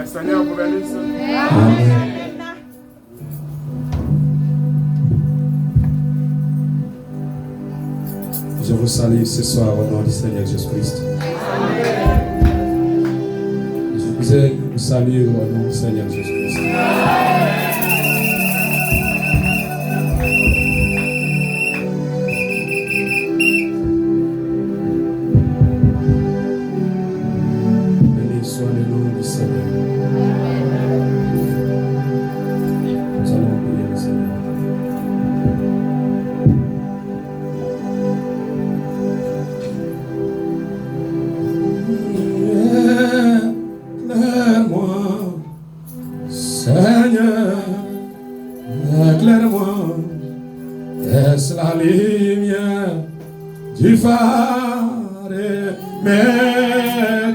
le Seigneur vous bénisse. Amen. Je vous salue ce soir au nom du Seigneur Jésus-Christ. Je vous salue au nom du Seigneur Jésus-Christ. Béni soit le nom du Seigneur. Nous allons prier le Seigneur. Éclaire-moi, Seigneur, éclaire-moi, laisse la lumière du phare m'éclairer.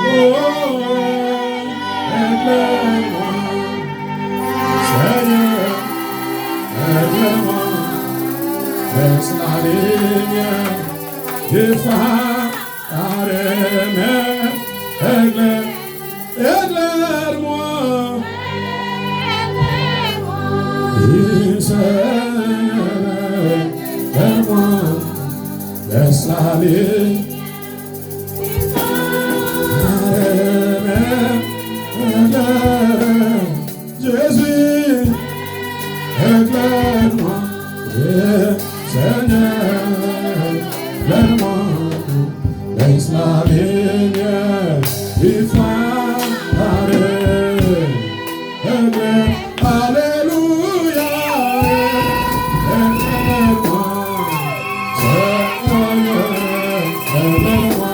Oh, éclaire-moi, Seigneur, éclaire-moi, laisse la lumière du phare. Éclaire-moi, Seigneur, éclaire-moi, laisse la lumière. Jésus, éclaire-moi, Seigneur, éclaire-moi. Laisse la lumière du phare. Alléluia. Éclaire-moi, Seigneur, éclaire-moi.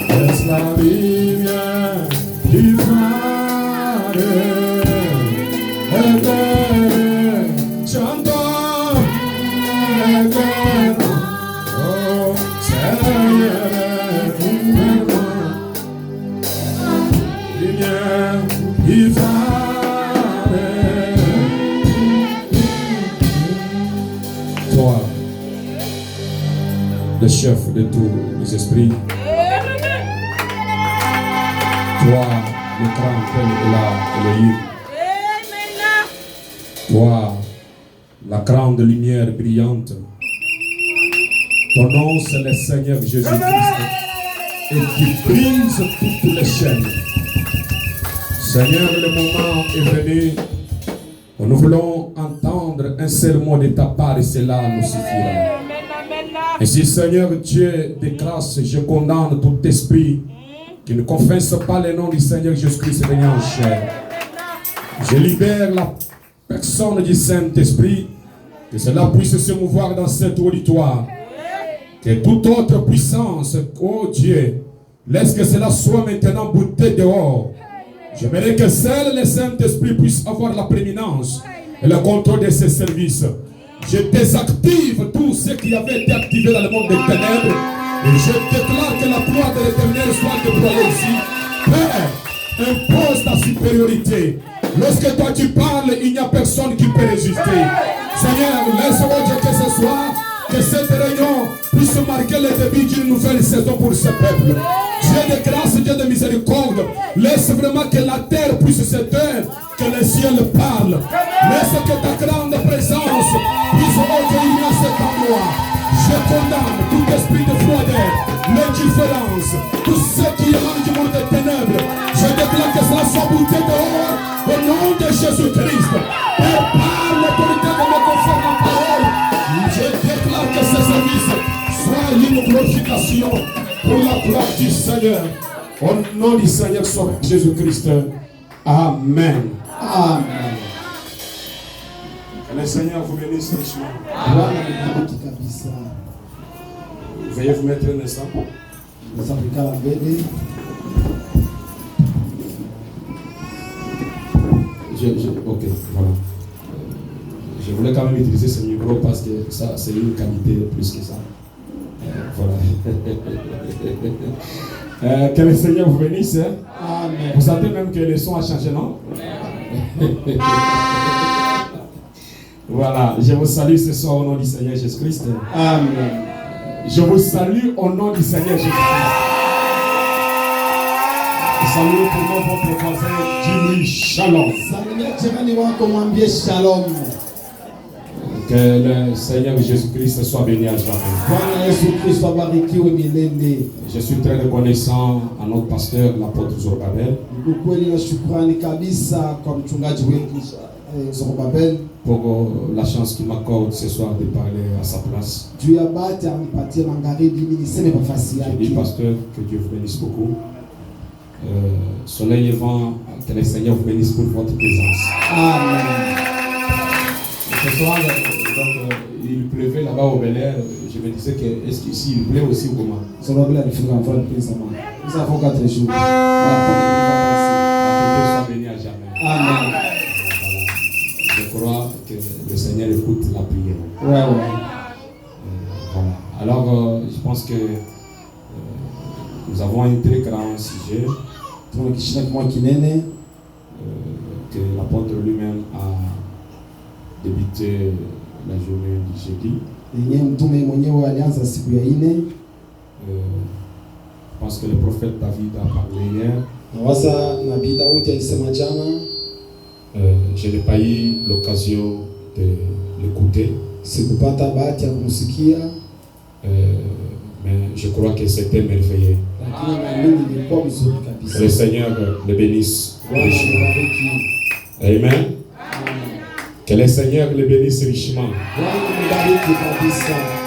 Laisse la lumière du phare. Éclaire, chantons, éclaire-moi, oh Seigneur. Toi, le chef de tous les esprits, toi, le grand tel de la Elohim, toi, la grande lumière brillante, ton nom c'est le Seigneur Jésus-Christ et qui brise toutes les chaînes. Seigneur, le moment est venu où nous voulons entendre un seul mot de ta part et cela nous suffira. Et si Seigneur Dieu de grâce, je condamne tout esprit qui ne confesse pas le nom du Seigneur Jésus-Christ venu en chair. Je libère la personne du Saint-Esprit, que cela puisse se mouvoir dans cet auditoire. Que toute autre puissance, oh Dieu, laisse que cela soit maintenant bouté dehors. J'aimerais que seul le Saint-Esprit puisse avoir la prééminence et le contrôle de ses services. Je désactive tout ce qui avait été activé dans le monde des ténèbres et je déclare que la gloire de l'Éternel soit déployée ici. Père, impose ta supériorité. Lorsque toi tu parles, il n'y a personne qui peut résister. Seigneur, laisse-moi dire que ce soir, que cette réunion puisse marquer le début d'une nouvelle saison pour ce peuple. Dieu de grâce, Dieu de miséricorde, laisse vraiment que la terre puisse se taire, que le ciel parle. Laisse que ta grande présence puisse obéir à cet endroit. Je condamne tout esprit de froideur, l'indifférence, tout ce qui émane du monde des ténèbres. Je déclare que cela soit bouté dehors au nom de Jésus-Christ. Et par l'autorité de me confère en parole, je déclare que ce service soit une glorification pour la gloire du Seigneur. Au nom du Seigneur soit Jésus-Christ. Amen. Amen. Que le Seigneur vous bénisse richement. Veuillez vous mettre un instant. Ok, voilà. Je voulais quand même utiliser ce micro parce que ça, c'est une qualité plus que ça. Voilà. Que le Seigneur vous bénisse. Amen. Vous sentez même que le son a changé, non? Voilà. Je vous salue ce soir au nom du Seigneur Jésus-Christ. Amen. Je vous salue au nom du Seigneur Jésus-Christ. Salut pour moi, votre voisin, dis-lui shalom. Que le Seigneur Jésus-Christ soit béni à jamais. Je suis très reconnaissant à notre pasteur, l'apôtre Zorobabel, pour la chance qu'il m'accorde ce soir de parler à sa place. Je dis, pasteur, que Dieu vous bénisse beaucoup. Soleil et vent, que le Seigneur vous bénisse pour votre présence. Amen. Ce soir, donc, il pleuvait là-bas au Bel Air. Je me disais que est-ce qu'ici il pleut aussi ou comment? Nous avons 4 jours. Que Dieu soit béni à jamais. Amen. Voilà. Je crois que le Seigneur écoute la prière. Voilà. Alors, je pense que nous avons un très grand sujet que l'apôtre lui-même a débuté la journée du jeudi. Je pense que le prophète David a parlé hier. Je n'ai pas eu l'occasion de l'écouter. Mais je crois que c'était merveilleux. Que le Seigneur le bénisse richement. Amen. Que le Seigneur le bénisse richement.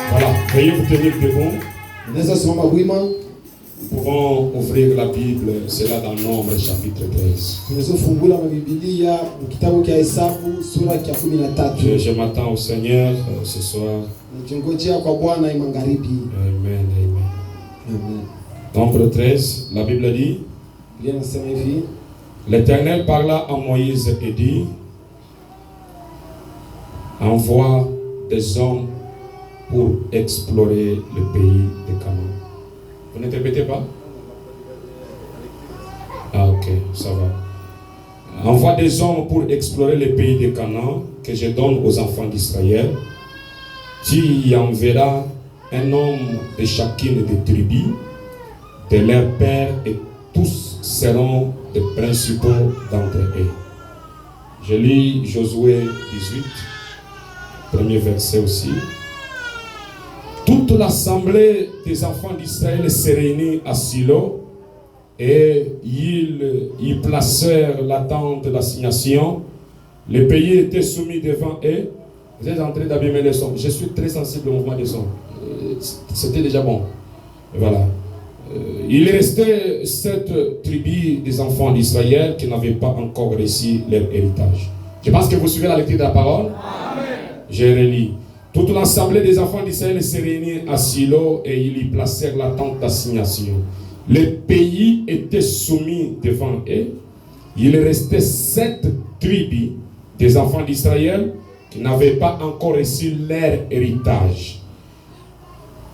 Voilà, veuillez vous tenir debout. Nous pouvons ouvrir la Bible, c'est là dans Nombre chapitre 13. Je m'attends au Seigneur ce soir. Amen, amen. Nombre 13, la Bible dit: L'Éternel parla à Moïse et dit: envoie des hommes pour explorer le pays de Canaan. Vous n'interprétez pas? Ah, ok, ça va. Envoie des hommes pour explorer le pays de Canaan que je donne aux enfants d'Israël. Tu y enverras un homme de chacune des tribus de leur père, et tous seront des principaux d'entre eux. Je lis Josué 18, premier verset aussi. Toute l'assemblée des enfants d'Israël se réunit à Silo, et ils y placèrent la tente de l'assignation. Le pays était soumis devant eux. Vous êtes en train d'abîmer les sons. Je suis très sensible au mouvement des sons. C'était déjà bon. Voilà. Il restait 7 tribus des enfants d'Israël qui n'avaient pas encore reçu leur héritage. Je pense que vous suivez la lecture de la parole. Amen. Je relis. Toute l'assemblée des enfants d'Israël se réunit à Silo, et ils y placèrent la tente d'assignation. Le pays était soumis devant eux. Il restait 7 tribus des enfants d'Israël qui n'avaient pas encore reçu leur héritage.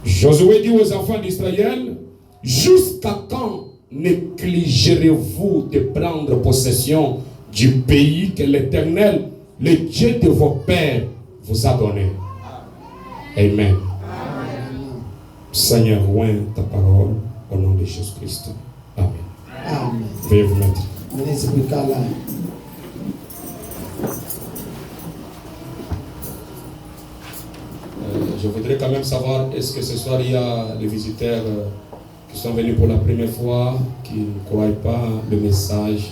Josué dit aux enfants d'Israël: jusqu'à quand négligerez-vous de prendre possession du pays que l'Éternel, le Dieu de vos pères, vous a donné? Amen. Amen. Seigneur, oint ta parole au nom de Jésus-Christ. Amen. Amen. Veuillez vous mettre. Je voudrais quand même savoir, est-ce que ce soir il y a des visiteurs qui sont venus pour la première fois, qui ne croient pas le message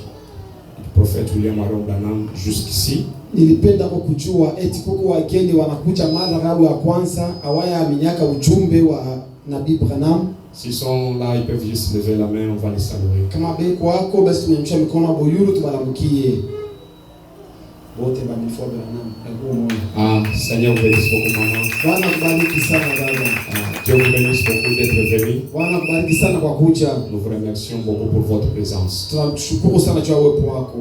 du prophète William Aaron Branham jusqu'ici? Nilipenda kujua eti kuko wageni wanakuja mara ya kwanza hawayaaminyaka ujumbe wa Nabii Branham. S'ils sont là, ils peuvent juste lever la main, on va les saluer. Kama beko wako basi tunyanyosha mikono hapo yulu tubalamkie. Wote bamifua Branham. Ah, Seigneur vous bénisse beaucoup maman. Bwana kubariki sana baba. Dieu vous bénisse beaucoup d'être venu. Bwana kubariki sana kwa kuja. Nous vous remercions beaucoup pour votre présence. Tunashukuru sana kwa uwepo wako.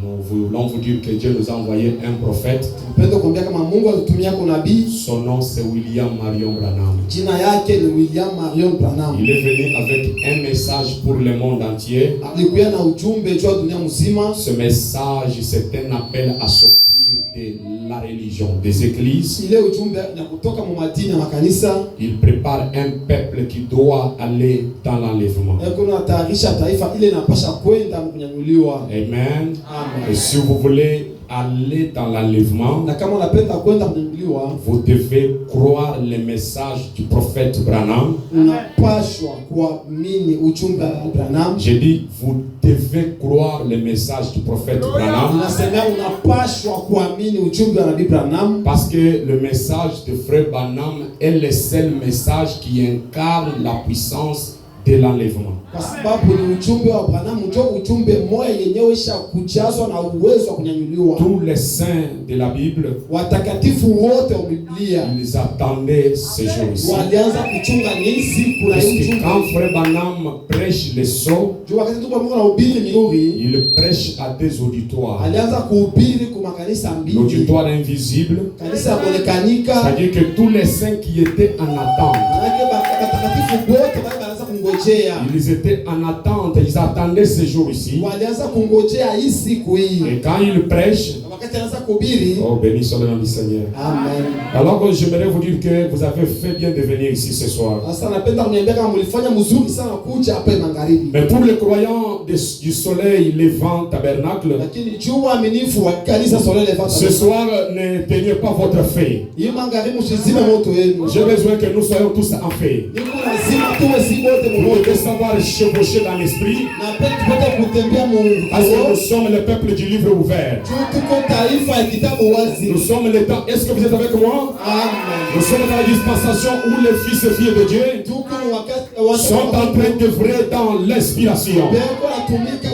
Nous voulons vous dire que Dieu nous a envoyé un prophète. Tunapenda kuambia kama Mungu alitumia kwa nabii. Son nom c'est William Marion Branham. Jina yake ni William Marion Branham. Il est venu avec un message pour le monde entier. Alikuja na ujumbe kwa dunia mzima. Ce message c'est un appel à sortir de la religion, des églises. Ile ujumbe na kutoka mu madini na makanisa. Il prépare un peuple qui doit aller dans l'enlèvement. Kuna tayarisha taifa ile inapasha kwenda kunyanyuliwa. Amen. Amen. Et si vous voulez aller dans l'enlèvement, Na kama unapenda kwenda kunyanyuliwa, vous devez croire le message du prophète Branham. Unapashwa kuamini ujumbe wa Branham. J'ai dit, vous devez croire le message du prophète Branham. Nasema unapashwa kuamini ujumbe wa Nabii Branham. Parce que le message de frère Branham est le seul message qui incarne la puissance de l'enlèvement. Kwa sababu ni ujumbe wa Branham ndio ujumbe moja yenyewe isha kujazwa na uwezo wa kunyanyuliwa. Tous les saints de la Bible, Watakatifu wote wa Biblia ils attendaient ce jour-ci. walianza kuchunga nini siku na Parce hii que ujumbe. quand frère Branham prêche les sauts, Juu wakati tuko pamoja na ubiri mihuri, il prêche à des auditoires. alianza kuhubiri kwa makanisa mbili. L'auditoire invisible, Kanisa ya kuonekanika, c'est-à-dire que tous les saints qui étaient en attente, manake watakatifu wote walianza kungojea. ils étaient en attente, ils attendaient ce jour ici. Walianza kungojea hii siku hii. Et quand il prêche, Wakati anaanza kuhubiri, oh béni soit le nom du Seigneur. amen. Alors que j'aimerais vous dire que vous avez fait bien de venir ici ce soir. Sasa napenda kuniambia kama mlifanya mzuri sana kuja hapa magharibi. Mais pour les croyants du soleil levant tabernacle, Lakini juu waaminifu wa kanisa Soleil Levant, ce soir ne teignez pas votre feu. hii magharibi msizime moto wenu. J'ai besoin que nous soyons tous en feu. Niko lazima tuwe si wote Vous mmoja. devez savoir chevaucher dans l'esprit, Na pia tupate kutembea Mungu. parce que nous sommes le peuple du livre ouvert. Tuko taifa ya kitabu wazi. Nous sommes le temps. Est-ce que vous êtes avec moi? Amen. Nous sommes dans la dispensation où les fils et filles de Dieu Tuko wakati sont en train d'œuvrer dans l'inspiration. Beko natumika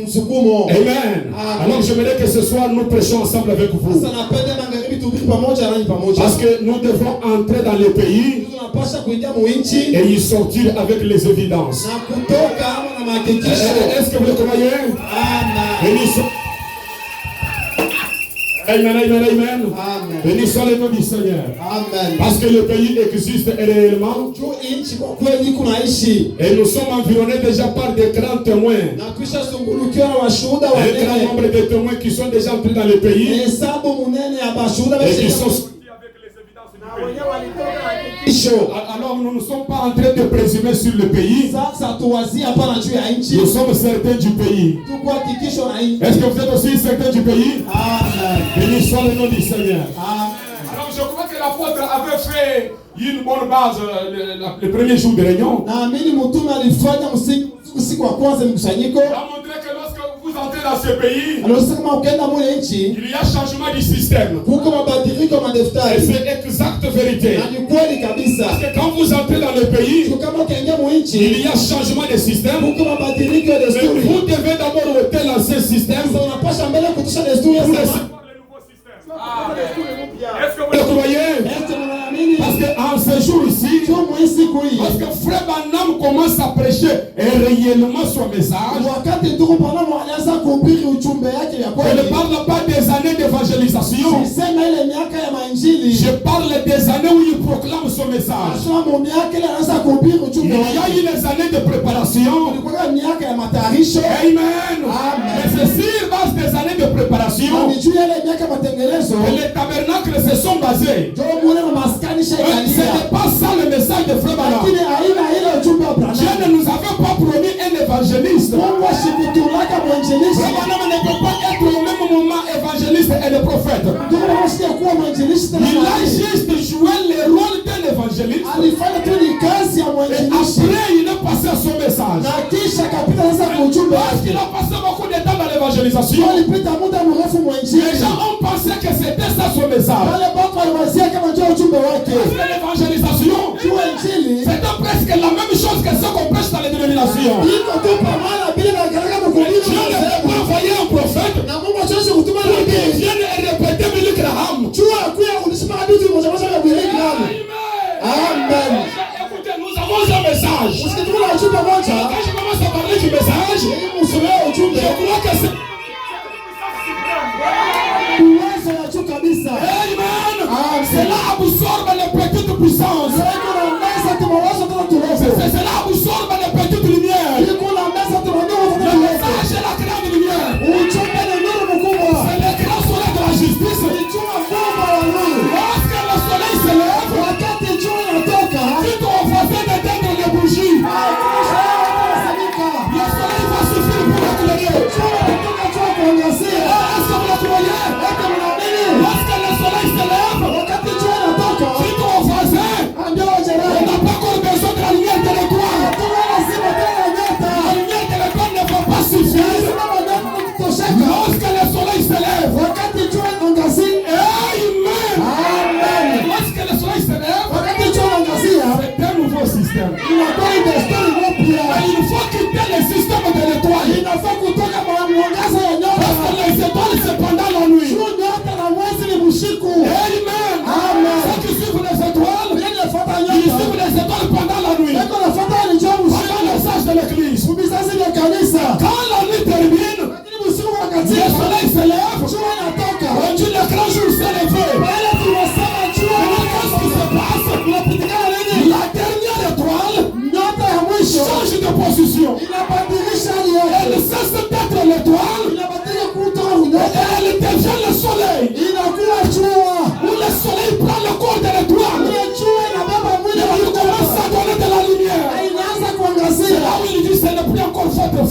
msukumo. Amen. Alors j'aimerais que ce soir nous prêchions ensemble avec vous. Sasa napenda magharibi tubiri pamoja na pamoja. Parce que nous devons entrer dans les pays Tunapasha kuingia muinchi et y sortir avec les évidences. na kutoka ama na mahakikisho. Est-ce que vous le croyez? Amen. Béni soit- Amen, amen, amen. Amen. Béni soit le nom du Seigneur. Amen. Parce que le pays existe réellement Juu inchi kwa kweli kunaishi. et nous sommes environnés déjà par des grands témoins. Na kisha zungulukiwa na washuhuda Un grand wanene. nombre de témoins qui sont déjà entrés dans le pays Hesabu munene ya bashuhuda et qui basi. sont sortis avec les évidences du pays. Kisho. Alors nous ne sommes pas en train de présumer sur le pays. Sasa tuwazie hapana juu ya inchi. Nous sommes certains du pays. Tuko hakikisho na inchi. Est-ce que vous êtes aussi certains du pays? Amen. Béni soit le nom du Seigneur. Amen. Alors je crois que l'apôtre avait fait une bonne base le premier jour de réunion. Naamini mtume alifanya siku ya kwanza mkusanyiko. Il a montré que lorsque vous entrez dans ce pays, Anasema kama ukienda mule nchi il y a changement du système. kuko mabadiliko Et madaftari. c'est exacte vérité. Na ni kweli kabisa. Parce que quand vous entrez dans le pays, Kama ukiingia mu nchi il y a changement de système. kuko mabadiliko ya Mais desturi. vous devez d'abord ôter l'ancien système Sasa unapasha mbele kutusha desturi ya pour zamani. recevoir le nouveau système. Est-ce que vous le croyez? Est-ce que mnaamini? Parce qu'en ce jour ici, Sio mu siku hii. parce que frère Branham commence à prêcher réellement son message. Wakati tuko pamoja alianza kuhubiri ujumbe yake ya Je kweli. ne parle pas des années d'évangélisation. Sema ile miaka ya mainjili. Je parle des années où il proclame son message. Sasa mu miaka ile anaanza kuhubiri Il ujumbe y a wake. eu les années de préparation. Kulikuwa miaka ya matayarisho. Amen. Amen. Mais c'est sur base des années de préparation Ni juu ya ile miaka ya matengenezo. que les tabernacles se sont basés. Ndio muone maskani Ce shekalia. n'est pas ça le message de frère Branham. Lakini aina ile ujumbe wa Dieu Branham. ne nous avait pas promis un évangéliste. Mungu ashikutulaka mwinjilisti. Frère Branham ne peut pas être au même moment évangéliste et le prophète. Ndio unasikia kuwa mwinjilisti na Il a nabii. juste joué le rôle d'un évangéliste. Alifanya tu ni kazi ya Et mwinjilisti. après, il est passé à son message. Na kisha kapita sasa kwa ujumbe Parce wake. qu'il a passé beaucoup de temps dans l'évangélisation. Alipita muda mrefu Les mwinjilisti. gens ont pensé que c'était ça son message. Wale watu waliwazia kama ndio ujumbe wake. Parce que l'évangélisation, Jua injili. c'était presque la même chose que ce qu'on prêche dans les dénominations. Iko tu pamoja bila na garaka mkuhubiri. Dieu ne peut pas envoyer un prophète Na Mungu achoshe kutuma pour qu'il nabii. vienne et répéter Billy Graham. Jua kuya kunisema hadithi moja moja ya Billy Graham. Amen. Écoutez, nous avons un message. Usikitukula ujumbe moja. Quand je commence à parler du message, Musuleo ujumbe. je crois que c'est... Uwezo wa juu kabisa. Amen. Cela absorbe les petites puissances. Iko na meza tumawazo tena turofu. Cela absorbe les petites lumières. Iko na meza tumanuru Le tena turofu. message est la grande lumière. Ujumbe ni nuru mkubwa. C'est le grand soleil de la justice. Ujumbe kwa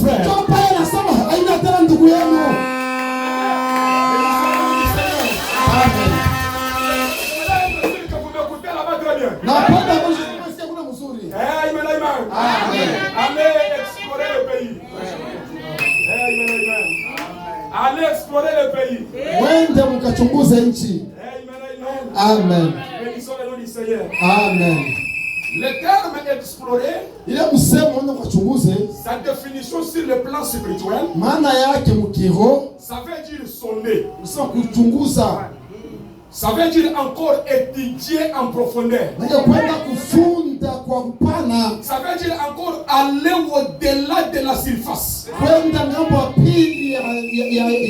frère. Topa anasema haina tena ndugu yenu. Amen. Napenda msikia kuna mzuri. Amen. Allez explorer le pays. Allez explorer le pays. Mwende mkachunguze nchi. Amen. Amen. Le terme explorer, ile msemo mwende mkachunguze, sa définition sur le plan spirituel, maana yake mkiroho, ça veut dire sonder. msemo kuchunguza. Ça veut dire encore étudier en profondeur. Ndio kwenda kufunda kwa upana. Ça veut dire encore aller au-delà de la surface. Kwenda ngambo pili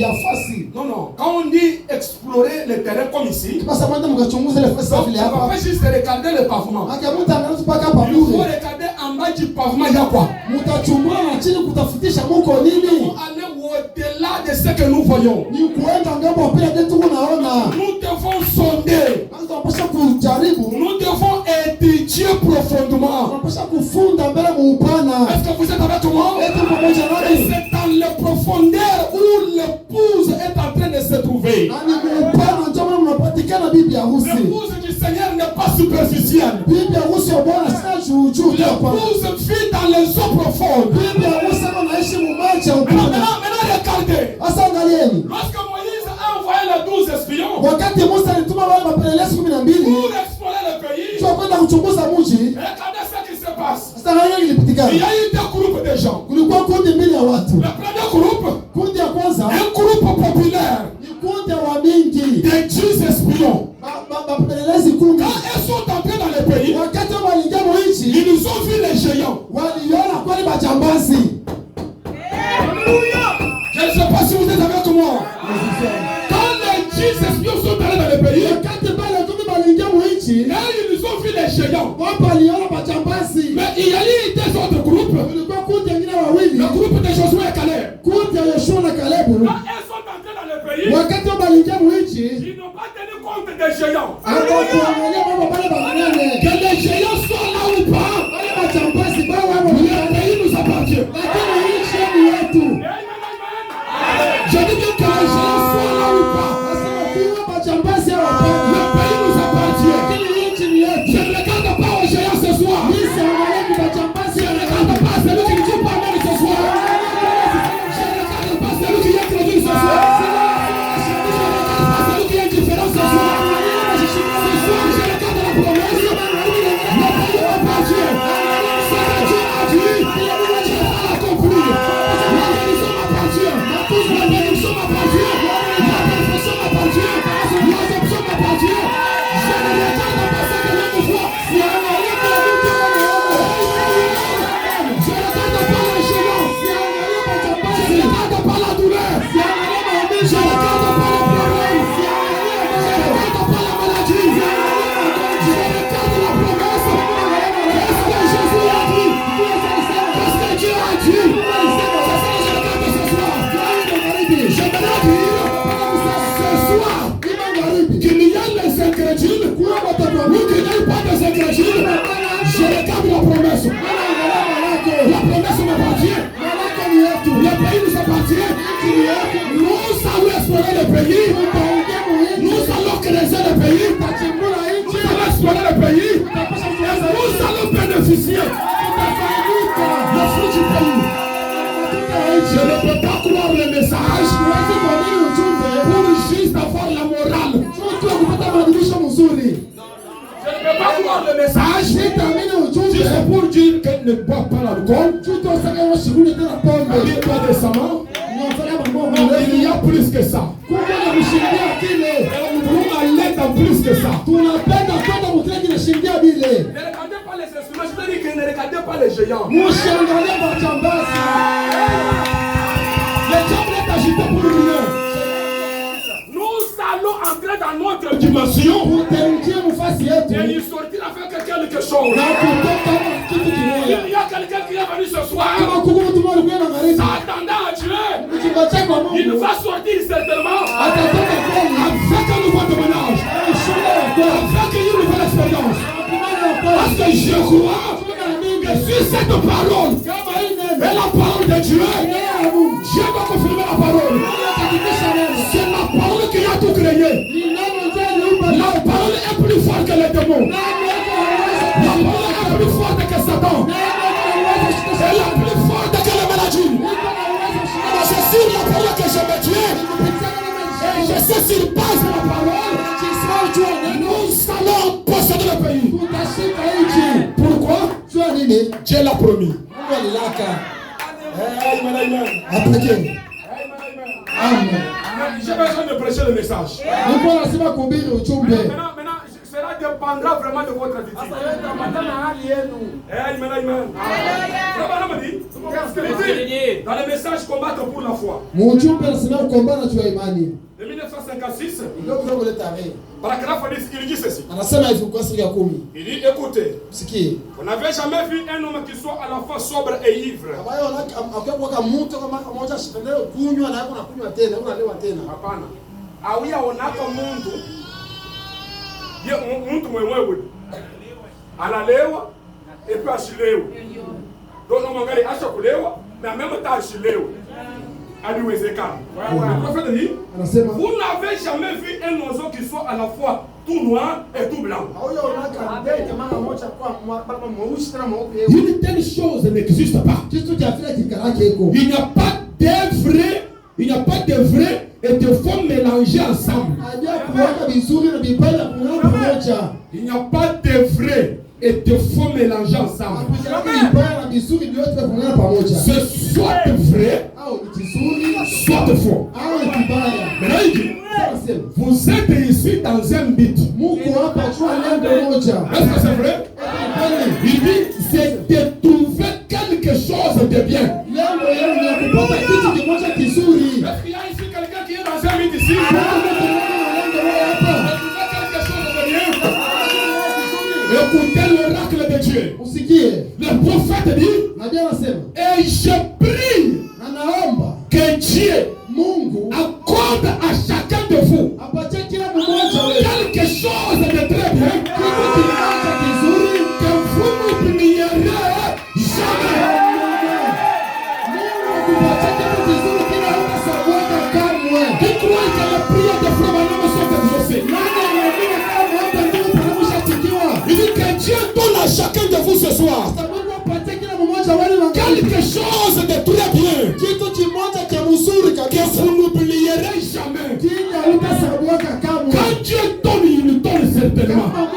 ya fasi. Non, non. Quand on dit explorer le terrain comme ici, Basi mwende mkachunguze ile fasi vile on hapa. va juste regarder le pavement. Akamuta mpaka hapa Il faut bure. regarder en bas du pavement, il y a quoi? Mtachunguza na chini kutafutisha muko nini? Aller au-delà de ce que nous voyons. Ni kuenda ngambo pili ndio tunaona. Nous devons sonder. Tunapaswa kujaribu. Nous devons étudier profondément. Tunapaswa kufunda mbele muupana. Est-ce que vous êtes avec moi? Eti pamoja Et nani? c'est dans les profondeurs où l'épouse est en train de se trouver. Nani muupana ndio maana mnapatikana bibi harusi. L'épouse du Seigneur n'est pas superficielle. Bibi harusi wa Bwana sina juu hapa. L'épouse vit dans les eaux profondes. Bibi harusi anaishi mu maji ya upana. Maintenant regardez. Sasa angalieni. Lorsque Moïse a envoyé les 12 espions Wakati Musa alituma wale wapelelezi 12 pour explorer le pays, kwa kwenda kuchunguza mji, regardez ce qui se passe. sasa hayo ilipitikana. Il y a eu deux groupes de gens. Kulikuwa kundi mbili ya watu. Le premier groupe, Kundi ya kwanza un groupe populaire ni kundi ya mingi. des 10 espions. Wapelelezi kundi. Quand ils sont entrés dans le pays, Wakati waliingia mji, ils ont vu les géants. waliona kweli majambazi. Je ne sais pas si vous êtes avec moi. Quand les 10 espions sont allés dans le pays, Wakati pale kundi waliingia mji, là ils ont vu les géants. wapo waliona majambazi. Mais il y a eu deux autres groupes. Kulikuwa kundi wengine wawili. Le groupe de Josué et Caleb. Kundi ya Yoshua na Kalebu. Quand ils sont entrés dans le pays, Wakati waliingia mji, ils n'ont pas tenu compte des géants. akaangalia mambo pale banane. Que les géants sont là ou pas, Wale majambazi bao wao le pays nous appartient. lakini nchi ni yetu. Je dis bien que les géants sont là ou pas, Nasema kuwa majambazi hao le hapana. pays nous appartient. Lakini nchi ni yetu. Je ne regarde pas aux géants ce soir. Mimi siangalie kwa majambazi Je ne regarde pas celui qui ne joue pas mal ce soir. Je ne regarde pas celui qui est crédit ce soir. Je ne regarde pas celui qui est différent ce soir. Ce soir, je regarde la promesse. Le pays m'appartient. Ce que Dieu a dit, je vais l'accomplir. La guérison m'appartient. La bénédiction m'appartient. La perfection m'appartient. L'adoption m'appartient. Je ne regarde pas ce que l'homme voit. Je ne regarde pas les géants. Je ne regarde pas la douleur. Je ne regarde pas les problèmes. Je ne regarde pas la maladie. Je regarde la promesse. Qu'est-ce que Jésus a dit? Qu'est-ce que Dieu a dit? C'est ce que je regarde ce soir. J'aimerais dire ce soir qu'il y a les incrédules ou qu'il n'y ait pas des incrédules. Je regarde la promesse. La promesse m'appartient. Le pays nous appartient. Nous allons explorer le pays. Nous allons creuser le pays. Nous allons explorer le pays. Nous allons bénéficier le fruit du pays. Je ne peux pas croire le message pour juste avoir la morale. Je ne peux pas croire le message juste pour dire qu'elle ne boit pas l'alcool. Habille-toi décemment. Il y a plus que ça. Et nous voulons aller dans plus que ça. Ne regardez pas les instruments, je te dis que ne regardez pas les géants. Le diable est agité pour rien. Nous allons entrer dans notre dimension et il sortira avec quelque chose. Il y a quelqu'un qui est venu ce soir s'attendant à tuer. Il va sortir certainement avec un nouveau témoignage, avec une nouvelle expérience. Parce que je crois que sur cette parole, et la parole de Dieu, Dieu va confirmer la parole. C'est la parole qui a tout créé. La parole est plus forte que les démons. La parole est plus forte que Satan. Elle est plus forte que la maladie. C'est sur la parole que je me tiens. Et je sais s'il passe la parole, nous allons posséder le pays. Pourquoi? Dieu l'a promis. Amen. J'ai besoin de prêcher le message. Maintenant, cela dépendra vraiment de votre attitude. Dans le message combattre pour la foi. De 1956, paragraphe 10, il dit ceci. Il dit, écoutez, vous n'avez jamais vu un homme qui soit à la fois sobre et ivre. Hapana. Awia onaka muntu mwewe analewa et puis ashilewa. Donc on mangale acha kulewa mais en même temps ashilewa. Aliwezekana. Le prophète dit, vous n'avez jamais vu un oiseau qui soit à la fois tout noir et tout blanc. Une telle chose n'existe pas. Il n'y a pas de vrai et de faux mélangés ensemble. Il n'y a pas de vrai et de faux mélangés ensemble. C'est soit vrai, soit faux. Maintenant il dit, vous êtes ici dans un but. Est-ce que c'est vrai? Il dit, c'est de trouver quelque chose de bien. Est-ce qu'il y a ici quelqu'un qui est dans un but ici? Écoutez l'oracle de Dieu. Le prophète dit, et je prie que Dieu accorde à chacun de vous quelque chose de très bien que vous n'oublierez jamais. Qui croit que les prières de Frère Branham sont exaucées? Il dit que Dieu donne à chacun de vous ce soir quelque chose de très bien que vous n'oublierez jamais. Quand Dieu donne, il donne certainement. Quand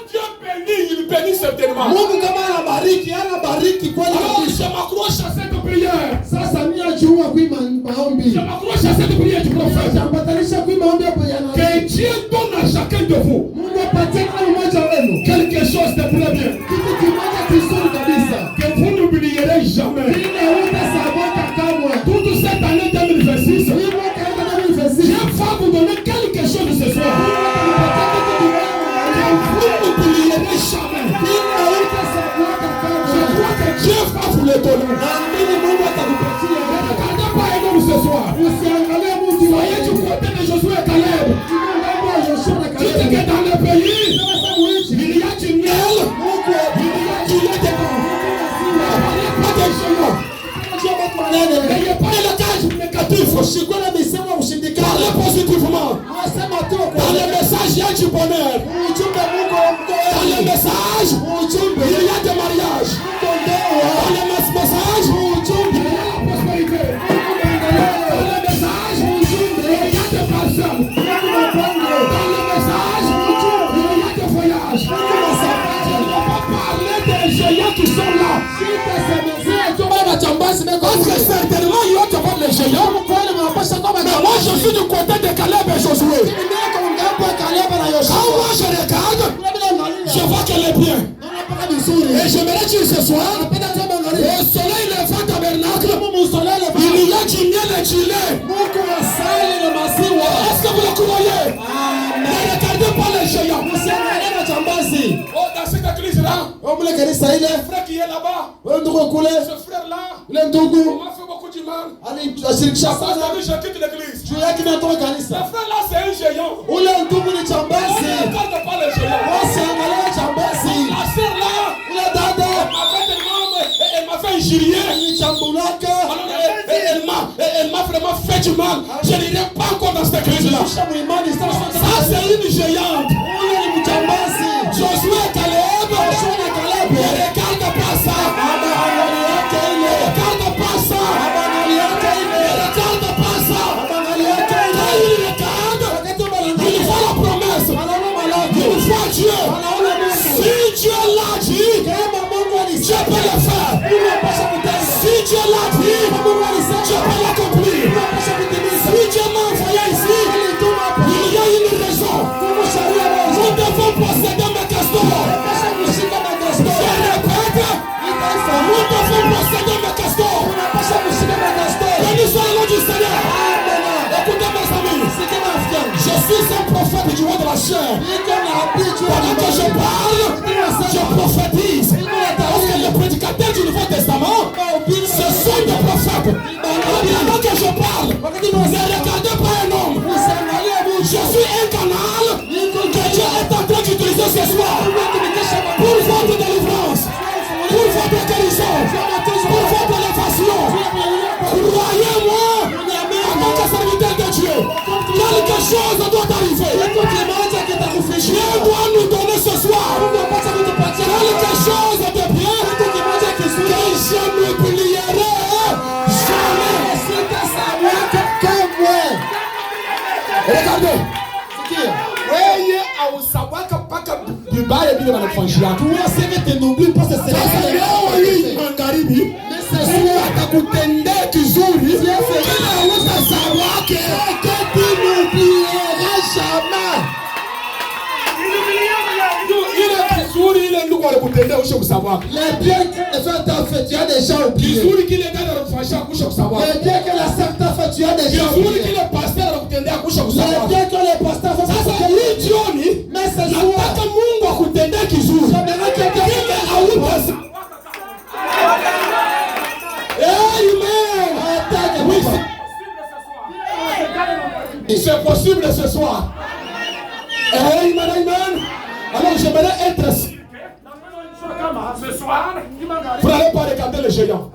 Dieu bénit, il bénit certainement. Alors je m'accroche à cette prière. Je m'accroche à cette prière du prophète. Que Dieu donne à chacun de vous quelque chose de très bien que vous n'oublierez jamais. Toute cette année 2026, Dieu va vous donner quelque chose ce soir que vous n'oublierez jamais. Je crois que Dieu va vous le donner. Ne regardez pas un homme ce soir. Soyez du côté de Josué et Caleb. Tu dis que dans le pays, il y a du miel, il y a du lait dedans. Pas de géants. N'ayez pas un langage négatif. Parlez positivement. Dans le message, il y a du bonheur. Dans le message, il y a des mariages. Dans le message, il y a la prospérité. Dans le message, il y a des personnes. Dans le message, il y a des voyages. Je ne vais pas parler des géants qui sont là. Parce que certainement il va te voir les géants. Mais moi je suis du côté de Caleb et Josué. Quand moi je regarde, je vois qu'elle est bien. Et j'aimerais dire ce soir, au soleil levant tabernacle, il y a du miel et du lait. Est-ce que vous le croyez? Ne regardez pas les géants. Oh, dans cette église-là, le frère qui est là-bas, ce frère-là, on m'a fait beaucoup du mal. Je quitte l'église. Ce frère-là, c'est un géant. On ne regarde pas les géants. La sœur-là, elle m'a Elle m'a vraiment fait du mal. Je n'irai pas encore dans cette crise-là. Ça, c'est une géante. Josué et Caleb. Ne regarde pas ça. Ne regarde pas ça. Ne regarde pas ça. Quand il regarde, il voit la promesse. Il voit Dieu. Si Dieu l'a dit, Dieu peut le faire. Si Dieu l'a dit, Dieu peut l'accomplir. Si Dieu m'a envoyé ici, il y a une raison. Nous devons posséder mes castors. Je répète, nous devons posséder mes castors. Béni soit le nom du Seigneur. Écoutez mes amis, je suis un prophète du roi de la chair. Pendant que je parle, je prophétise. Parce que les prédicateurs du Nouveau Testament, ce sont des prophètes. Pendant que je parle, ne regardez pas un homme. Je suis un canal que Dieu est en train d'utiliser ce soir pour votre délivrance, pour votre guérison, pour votre élévation. Croyez-moi, en tant que serviteur de Dieu, quelque chose doit arriver. Dieu doit nous donner ce soir quelque chose de bien que je n'oublierai jamais. Regardez. Les biens que certains fait, tu as déjà oublié. Les biens que la certains fait, tu as déjà oublié. Les biens que les pasteurs fait, mais c'est jour. C'est possible ce soir. Amen, amen. Alors j'aimerais être ce soir. Vous n'allez pas regarder les géants.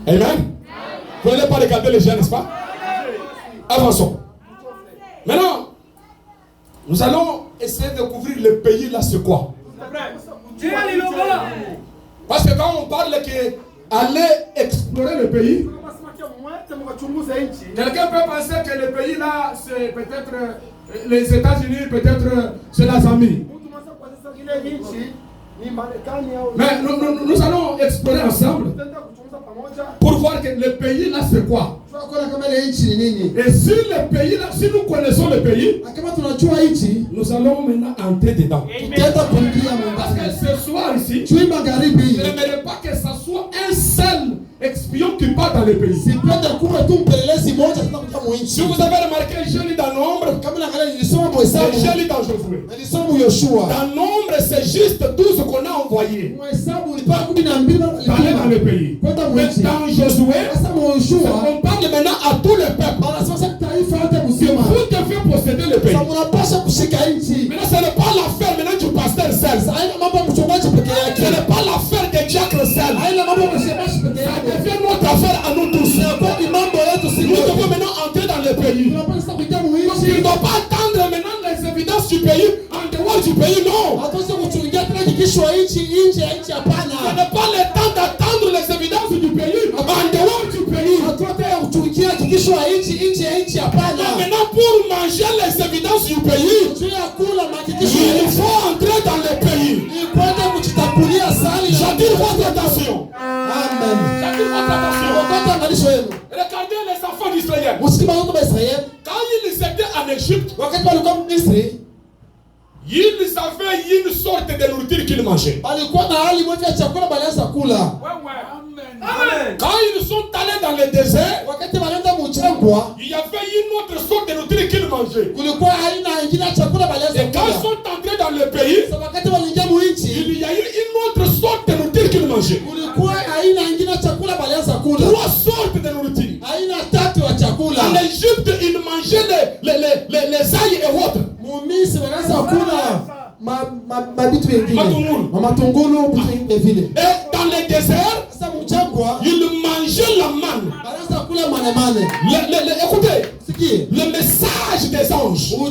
Amen. Vous n'allez pas regarder les géants, n'est-ce pas? Avançons. Maintenant, nous allons essayer de couvrir le pays là, c'est quoi? Parce que quand on parle qu'aller explorer le pays, quelqu'un peut penser que le pays là, c'est peut-être les États-Unis, peut-être c'est la Zambie. Mais nous allons explorer ensemble pour voir que le pays là c'est quoi. Et si le pays là, si nous connaissons le pays, nous allons maintenant entrer dedans. Parce que ce soir ici, je n'aimerais pas que ça soit un seul espion qui part dans le pays. Si vous avez remarqué, je lis dans Nombre, et je lis dans Josué. Dans Nombre, c'est juste 12 qu'on a envoyés dans le pays. Mais dans Josué, on parle maintenant à tout le peuple. Vous devez posséder le pays. Maintenant, ce n'est pas l'affaire maintenant du pasteur seul. Ce n'est pas l'affaire des diacres seul. Ça devient notre affaire à nous tous. Nous devons maintenant entrer dans le pays. Il ne doit pas attendre maintenant les évidences du pays en dehors du pays, non. Ce n'est pas le temps d'attendre les évidences du pays en dehors du pays. Maintenant, pour manger les évidences du pays, il faut entrer dans le pays. J'attire votre attention. Amen. J'attire votre attention. Regardez les enfants d'Israël. Quand ils étaient en Égypte, ils avaient une sorte de nourriture qu'ils mangeaient. Quand ils sont allés dans le désert, il y avait une autre sorte de nourriture qu'ils mangeaient. Et quand ils sont entrés dans le pays, il y a eu une autre sorte de nourriture qu'ils mangeaient. 3 sortes de nourriture. En Égypte, ils mangeaient les ails et autres. Et dans le désert, ils mangeaient la manne. Écoutez, le message des anges, le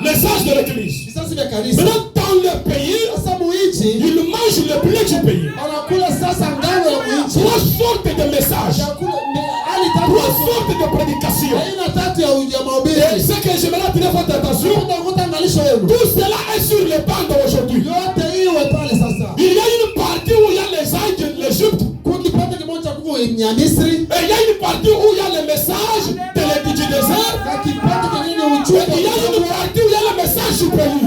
message de l'église. Maintenant, dans le pays, ils mangent le blé du pays. Trois sortes de messages, trois sortes de prédications. Et ce que j'aimerais attirer votre attention, tout cela est sur les bandes aujourd'hui. Il y a une partie où il y a les anges de l'Égypte. Et il y a une partie où il y a le message du désert. Et il y a une partie où il y a le message du pays.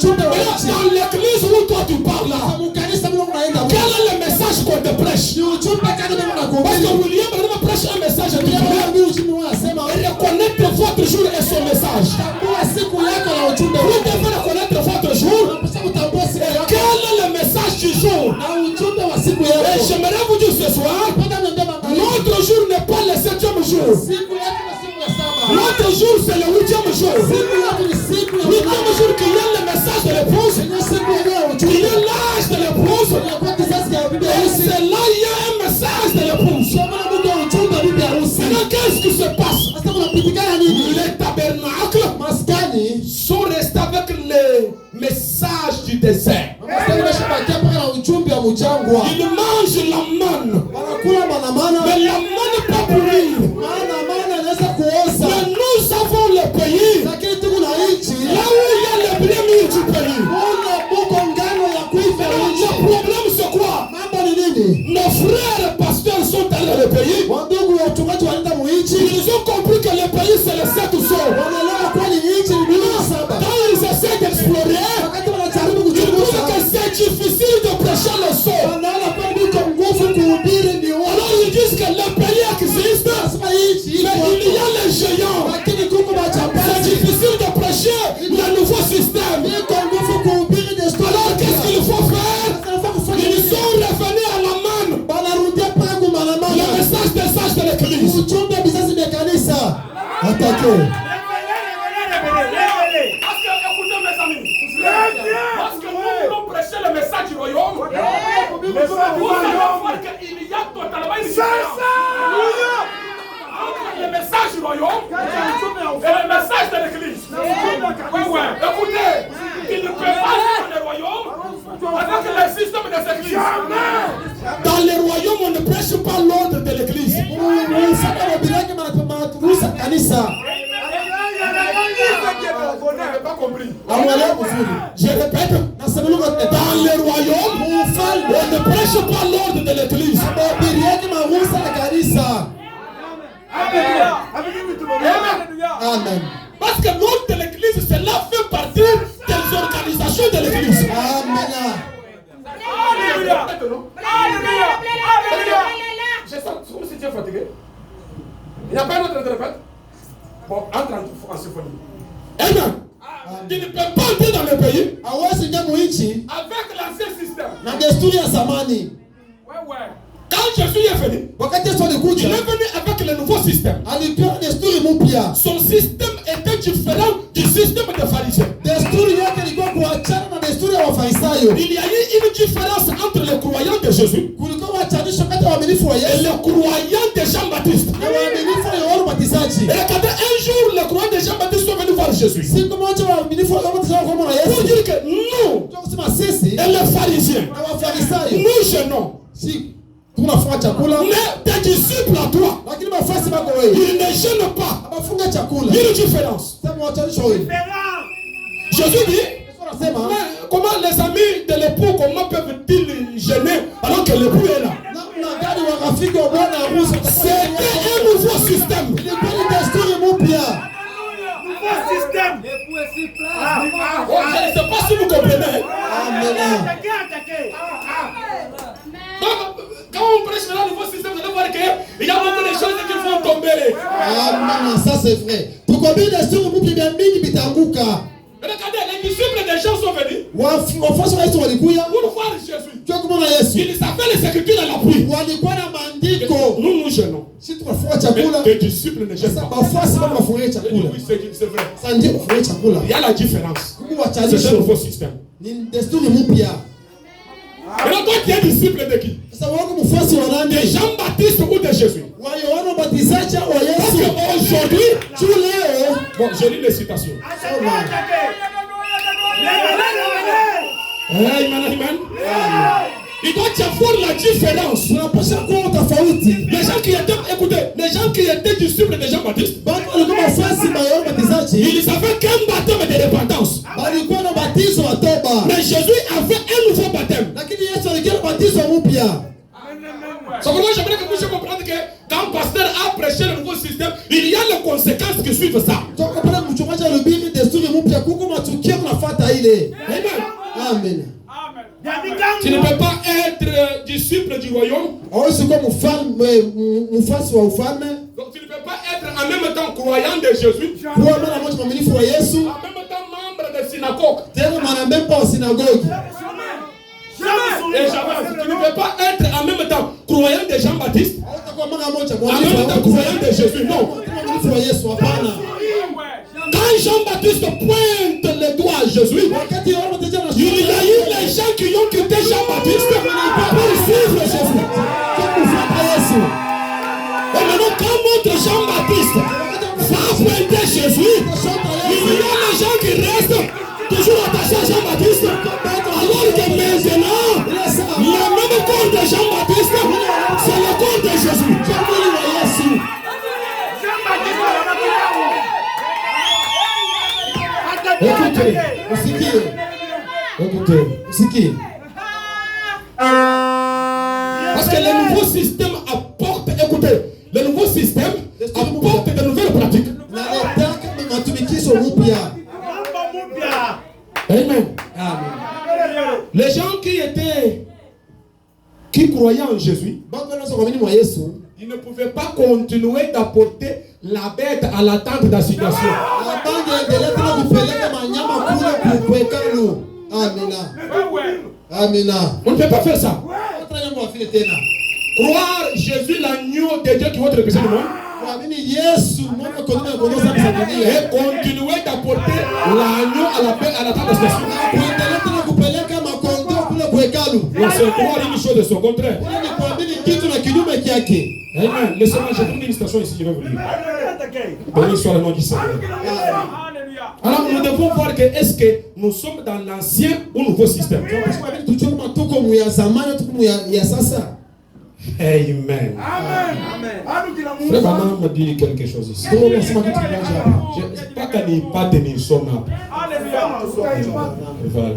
Dans l'église où toi tu parles là, quel est le message qu'on te prêche? Parce que William prêche un message du pays. Et reconnaître votre jour et son message. Vous devez reconnaître votre jour. Quel est le message du jour? Et j'aimerais vous dire ce soir, notre jour n'est pas le 7e jour. Notre jour c'est le 8e jour. 8e jour qu'il y a le message de l'épouse, qu'il y a l'âge de l'épouse. Et c'est là il y a un message de l'épouse. Maintenant qu'est-ce qui se passe? Les tabernacles sont restés avec le message du désert. Ils mangent la manne. Mais la manne n'est pas pourrie. Mais nous avons le pays. Là où il y a le blé du pays. Le problème c'est quoi? Nos frères pasteurs sont dans le pays. Ils ont compris que le pays c'est le 7 sol. Quand ils essaient d'explorer, ils disent que c'est difficile de prêcher le sol. Alors ils disent que le pays existe, mais il y a les géants. C'est difficile de prêcher le nouveau système. Alors qu'est-ce qu'il faut faire? Ils sont revenus à la manne. Le message des sages de l'église. Attaquez. Parce que nous voulons prêcher le message du royaume. Vous allez voir qu'il y a totalement une différence entre le message du royaume et le message de l'église. Écoutez, il ne peut pas vivre le royaume avec le système des églises. Dans le royaume, on ne prêche pas l'ordre de l'église. Vous n'avez pas compris. Je répète, dans le royaume, on ne prêche pas l'ordre de l'église. Amen. Parce que l'ordre de l'église, cela fait partie des organisations de l'église. Amen. Alléluia. Alléluia. Je sens comme si tu es fatigué. Il n'y a pas un autre répète. Bon, entre en symphonie. Amen. Tu ne peux pas entrer dans le pays avec l'ancien système. Ouais. Quand Jésus est venu, il est venu avec le nouveau système. Son système était différent du système des pharisiens. Il y a eu une différence entre les croyants de Jésus et les croyants de Jean-Baptiste. Et regardez, un jour, les croyants de Jean-Baptiste sont venus voir Jésus pour dire que nous et les pharisiens, nous gênons. Mais tes disciples à toi, ils ne gênent pas. Il y a une différence. Jésus dit, comment les amis de l'époux, comment peuvent-ils gêner alors que l'époux est là? C'était un nouveau système. Je ne sais pas si vous comprenez. Quand on prêche le nouveau système, vous allez voir qu'il y a beaucoup de choses qui vont tomber. Amen, ça c'est vrai. Regardez, les disciples des gens sont venus pour voir Jésus. Ils avaient les écritures à l'appui. Nous nous gênons. Mais les disciples ne gênent pas. Oui, c'est vrai. Il y a la différence. C'est un nouveau système. Maintenant, toi qui es disciple de qui? De Jean-Baptiste ou de Jésus? Parce qu'aujourd'hui, bon, je lis les citations. Amen. Il doit y avoir la différence. Les gens qui étaient, écoutez, les gens qui étaient disciples de Jean-Baptiste, ils avaient qu'un baptême de repentance. Mais Jésus avait un nouveau baptême. C'est pourquoi j'aimerais que vous compreniez que quand le pasteur a prêché le nouveau système, il y a les conséquences qui suivent ça. Amen. Tu ne peux pas être disciple du royaume. Donc tu ne peux pas être en même temps croyant de Jésus, en même temps membre de synagogue. Et j'avance. Tu ne peux pas être en même temps croyant de Jean-Baptiste, en même temps croyant de Jésus. Non. Quand Jean-Baptiste pointe le doigt à Jésus, il y a eu les gens qui ont quitté Jean-Baptiste pour suivre Jésus. Et maintenant, quand notre Jean-Baptiste va pointer Jésus, il y a les gens qui restent toujours attachés à Jean-Baptiste. Alors que maintenant, le même corps de Jean-Baptiste, c'est le corps de Jésus. Écoutez. Parce que le nouveau système apporte, écoutez, le nouveau système apporte de nouvelles pratiques. Amen. Les gens qui croyaient en Jésus, ils ne pouvaient pas continuer d'apporter la bête à la tente d'assignation. On ne peut pas faire ça. Croire Jésus, l'agneau de Dieu qui va te représenter le monde, et continuer d'apporter l'agneau à la tente d'assignation. On se croit une chose de son contraire. Amen. Laissez-moi, j'ai une illustration ici, je vais vous dire. Béni soit le nom du Seigneur. Alors nous devons voir que est-ce que nous sommes dans l'ancien ou nouveau système. Amen. Frère Maman me dit quelque chose ici. Je ne sais pas qu'il n'y ait pas de nissonable. Voilà.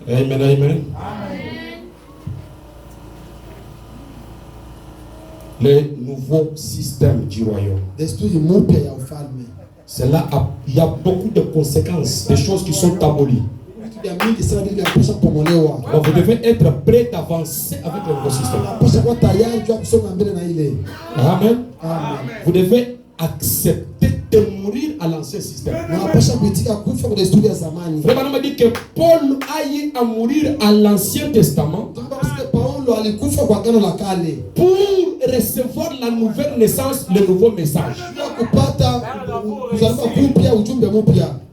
Amen. Le nouveau système du royaume. C'est là, il y a beaucoup de conséquences, des choses qui sont abolies. Donc vous devez être prêt d'avancer avec le nouveau système. Amen. Vous devez accepter de mourir à l'ancien système. Vraiment, on m'a dit que Paul aille à mourir à l'Ancien Testament pour recevoir la nouvelle naissance, le nouveau message.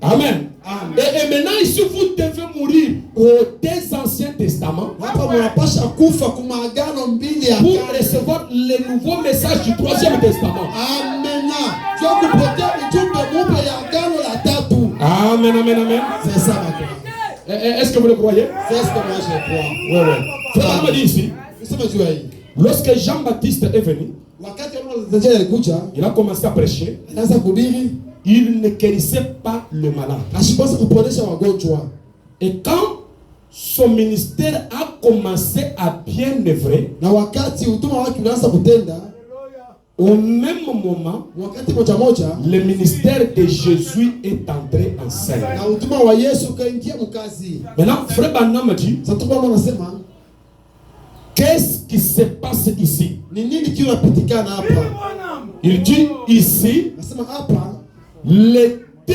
Amen. Et maintenant, ici, vous devez mourir aux deux anciens testaments pour recevoir le nouveau message du troisième testament. Amen. C'est ça, est-ce que vous le croyez? c'est ce que moi je crois. Oui. Frère me dit ici, lorsque Jean-Baptiste est venu, il a commencé à prêcher. Il ne guérissait pas le malade. Et quand son ministère a commencé à bien œuvrer, au même moment, le ministère de Jésus est entré en scène. Maintenant, frère Branham me dit, qu'est-ce qui se passe ici? Il dit ici, les deux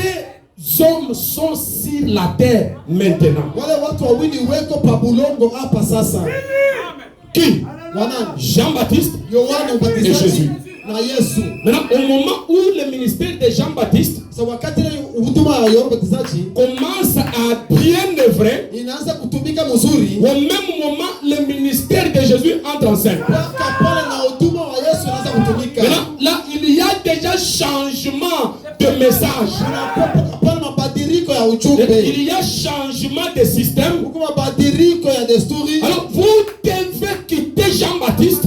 hommes sont sur la terre maintenant. Qui? Jean-Baptiste et Jésus. Maintenant, au moment où le ministère de Jean-Baptiste commence à bien œuvrer, au même moment, le ministère de Jésus entre en scène. Maintenant, là, il y a déjà changement de message. Il y a changement de système. Alors, vous devez quitter Jean-Baptiste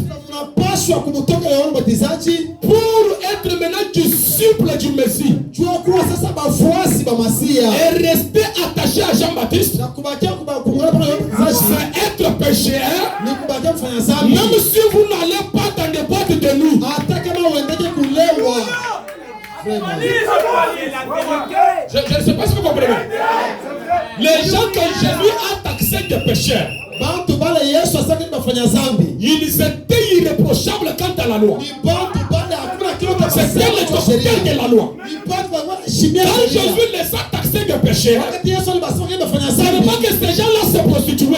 pour être maintenant disciple du Messie. Et rester attaché à Jean-Baptiste, c'est être pécheur, même si vous n'allez pas dans des boîtes de nuit. Je ne sais pas si vous comprenez. Les gens que Jésus a taxés de pécheurs, ils étaient irréprochables quant à la loi. C'était le docteur de la loi. Quand Jésus les a taxés de pécheurs, ce n'est pas que ces gens-là se prostituaient. Mais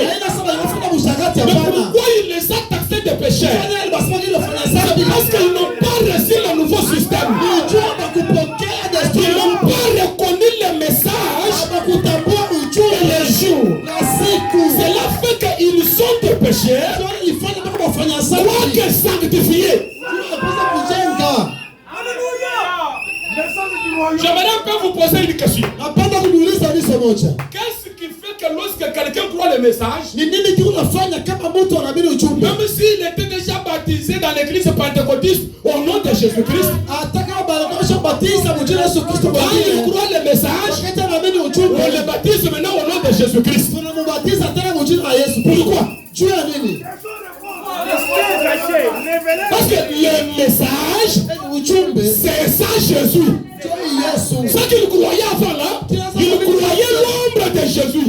pourquoi il les a taxés de pécheurs? Parce qu'ils n'ont pas reçu le nouveau système. Ils n'ont pas reconnu le message et les jours. Cela fait qu'ils sont des pécheurs, quoique sanctifiés. J'aimerais un peu vous poser une question. Qu'est-ce qui fait que lorsque quelqu'un croit le message, même s'il était déjà baptisé dans l'église pentecôtiste au nom de Jésus-Christ, quand il croit le message, on le baptise maintenant au nom de Jésus-Christ. Pourquoi? Parce que le message, c'est ça Jésus. Ce qu'il croyait avant là, il croyait l'ombre de Jésus.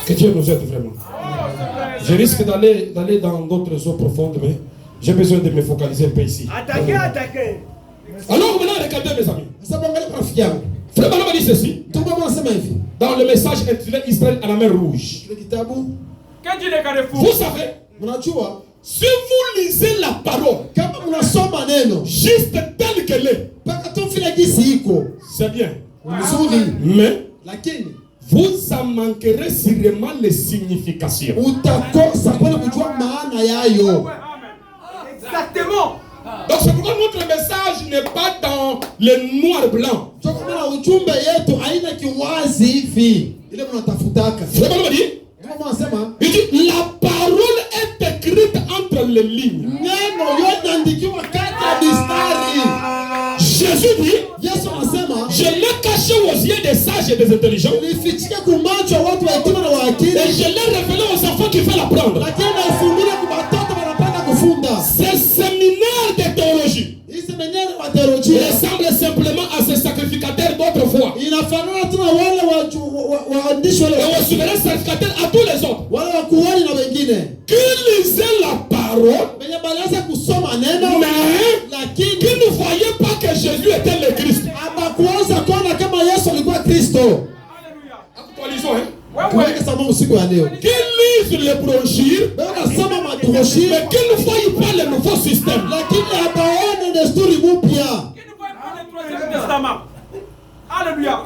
Que Dieu nous aide vraiment. Je risque d'aller dans d'autres eaux profondes, mais j'ai besoin de me focaliser un peu ici. Attaquez. Alors maintenant, regardez mes amis. Frère Manon dit ceci. Dans le message intitulé Israël à la mer Rouge. Vous savez, si vous lisez la parole juste telle qu'elle est, c'est bien. Mais vous en manquerez sûrement les significations. Exactement. Donc c'est pourquoi notre message n'est pas dans le noir-blanc. Il dit, la parole est écrite entre les lignes. Jésus dit, je l'ai caché aux yeux des sages et des intelligents, et je l'ai révélé aux enfants qui veulent l'apprendre. Ce séminaire de théologie ressemble simplement à ces sacrificateurs d'autrefois et aux souverains sacrificateurs à tous les autres qui lisaient la parole mais qui ne voyaient pas que Jésus était le Christ. Actualisons, hein? Qui lisent les brochures mais qui ne voient pas le nouveau système. Alléluia.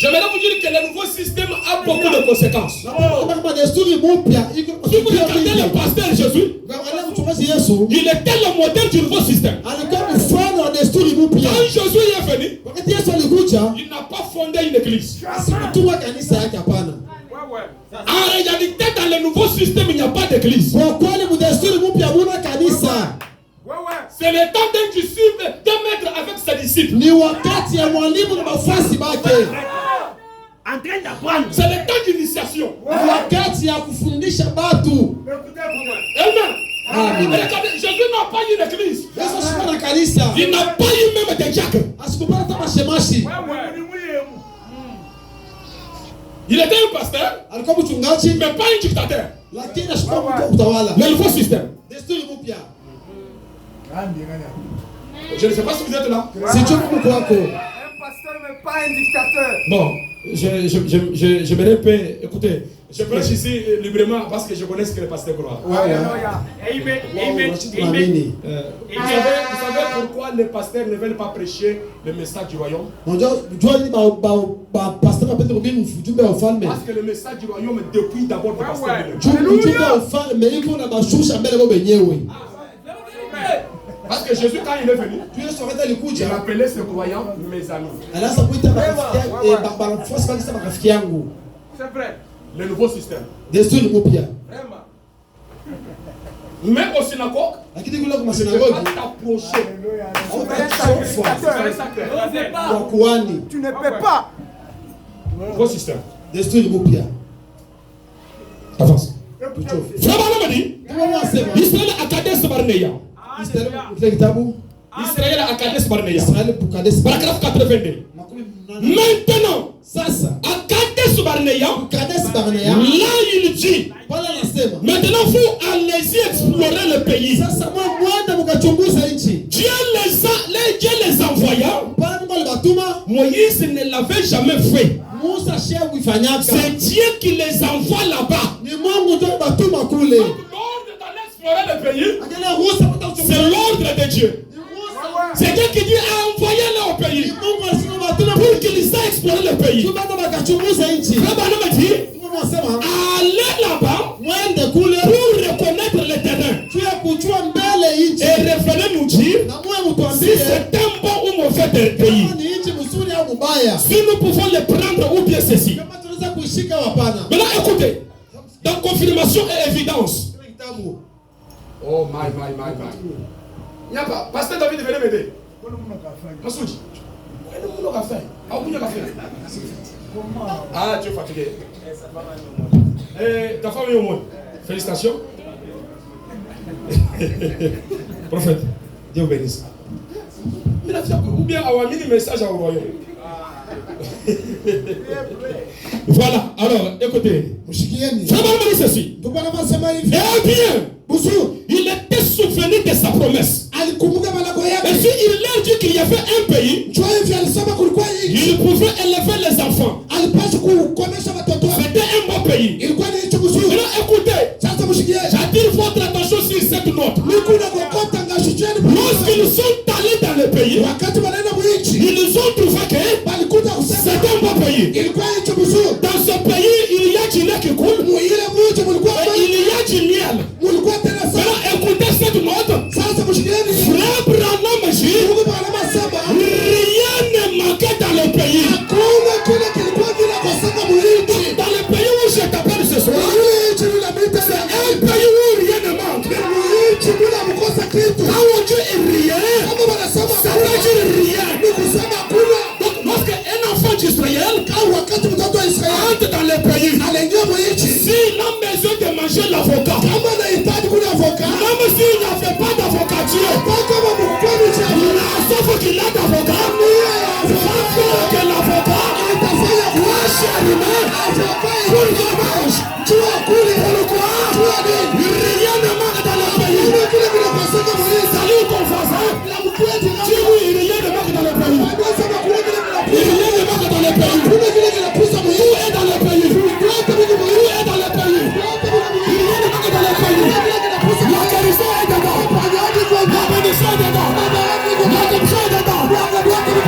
J'aimerais vous dire que le nouveau système a beaucoup de conséquences. Si vous regardez le pasteur Jésus, il était le modèle du nouveau système. Quand Jésus est venu, il n'a pas fondé une église. En réalité, dans le nouveau système, il n'y a pas d'église. C'est le temps d'un disciple de mettre avec ses disciples. C'est le temps d'initiation. Amen. Regardez, Jésus n'a pas eu d'église. Il n'a pas eu même de diacre. Il était un pasteur, mais pas un dictateur. Le nouveau système. Je ne sais pas si vous êtes là. Un pasteur, mais pas un dictateur. Bon, j'aimerais écouter. Je prêche ici librement parce que je connais ce que le pasteur croit. Amen. Vous savez pourquoi les pasteurs ne veulent pas prêcher le message du royaume? Parce que le message du royaume est depuis d'abord le pasteur. Parce que Jésus, quand il est venu, il appelait ses croyants mes amis. C'est vrai. Le nouveau système. Mais au synagogue, tu ne peux pas t'approcher. Tu ne peux pas. Nouveau système. Avance. Israël a Kadesh Barnea. Israël a Kadesh Barnea. Paragraphe 82. Maintenant, à Kadesh Barnea, là il dit, maintenant vous allez-y explorer le pays. Dieu les envoya. Moïse ne l'avait jamais fait. C'est Dieu qui les envoie là-bas. L'ordre d'aller explorer le pays, c'est l'ordre de Dieu. C'est Dieu qui dit envoyez-les au pays pour qu'ils aient exploré le pays. Allez là-bas pour reconnaître le terrain et revenez nous dire si c'est un bon ou mauvais pays. Si nous pouvons les prendre ou bien ceci. Maintenant écoutez, dans confirmation et évidence. Oh my. Il n'y a pas. Pasteur David, venez m'aider. Massoudi. Ah, tu es fatigué. Ta femme est au monde. Félicitations. Prophète, Dieu bénisse. Ou bien avoir mis le message au royaume. Voilà, alors écoutez. Fais-moi ceci. Eh bien, il était souvenu de sa promesse. Et si il leur dit qu'il y avait un pays, il pouvait élever les enfants. C'était un bon pays. Alors écoutez, j'attire votre attention sur cette note. Lorsqu'ils sont allés dans le pays, ils ont trouvé que c'est un bon pays. Dans ce pays, il y a du lait qui coule. Et il y a du miel. Alors écoutez cette note. Frère Branham dit, rien ne manquait dans le pays. Dans le pays où je t'appelle ce soir, c'est un pays où rien ne manque. Quand on dit rien, ça veut dire rien. Donc lorsqu'un enfant d'Israël entre dans le pays, s'il a besoin de manger l'avocat, même s'il n'avait pas d'avocature, sauf qu'il a d'avocat, que l'avocat lâche l'humain pour qu'il mange. Pourquoi? Rien ne manque dans le pays. Salut ton voisin. Dis oui, rien ne manque dans le pays. Rien ne manque dans le pays. Tout est dans le pays. Tout est dans le pays. Rien ne manque dans le pays. La guérison est dedans. La bénédiction est dedans. L'adoption est dedans.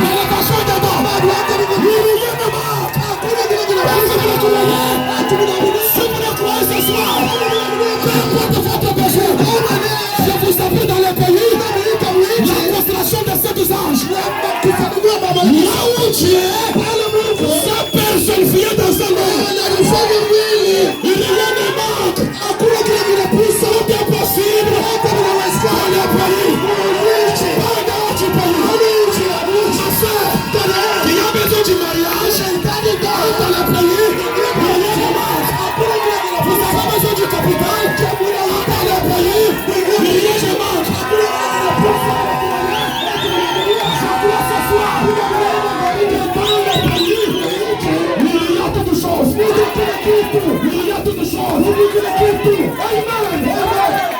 L'élévation est dedans. Rien ne manque. Si vous le croyez ce soir, peu importe votre besoin, je vous appelle dans le pays. La constellation de sept anges. Là où tu es, sa personne vient dans ce monde. Il rien ne manque. Tout est possible. Dans le pays. Pendant du pays. Ma soeur, qui a besoin du mariage, dans le pays, rien ne manque. Vous avez besoin du capital, dans le pays, rien ne manque. Je dois ce soir, dans le pays, il y a toutes choses. Il y a toutes choses. Amen.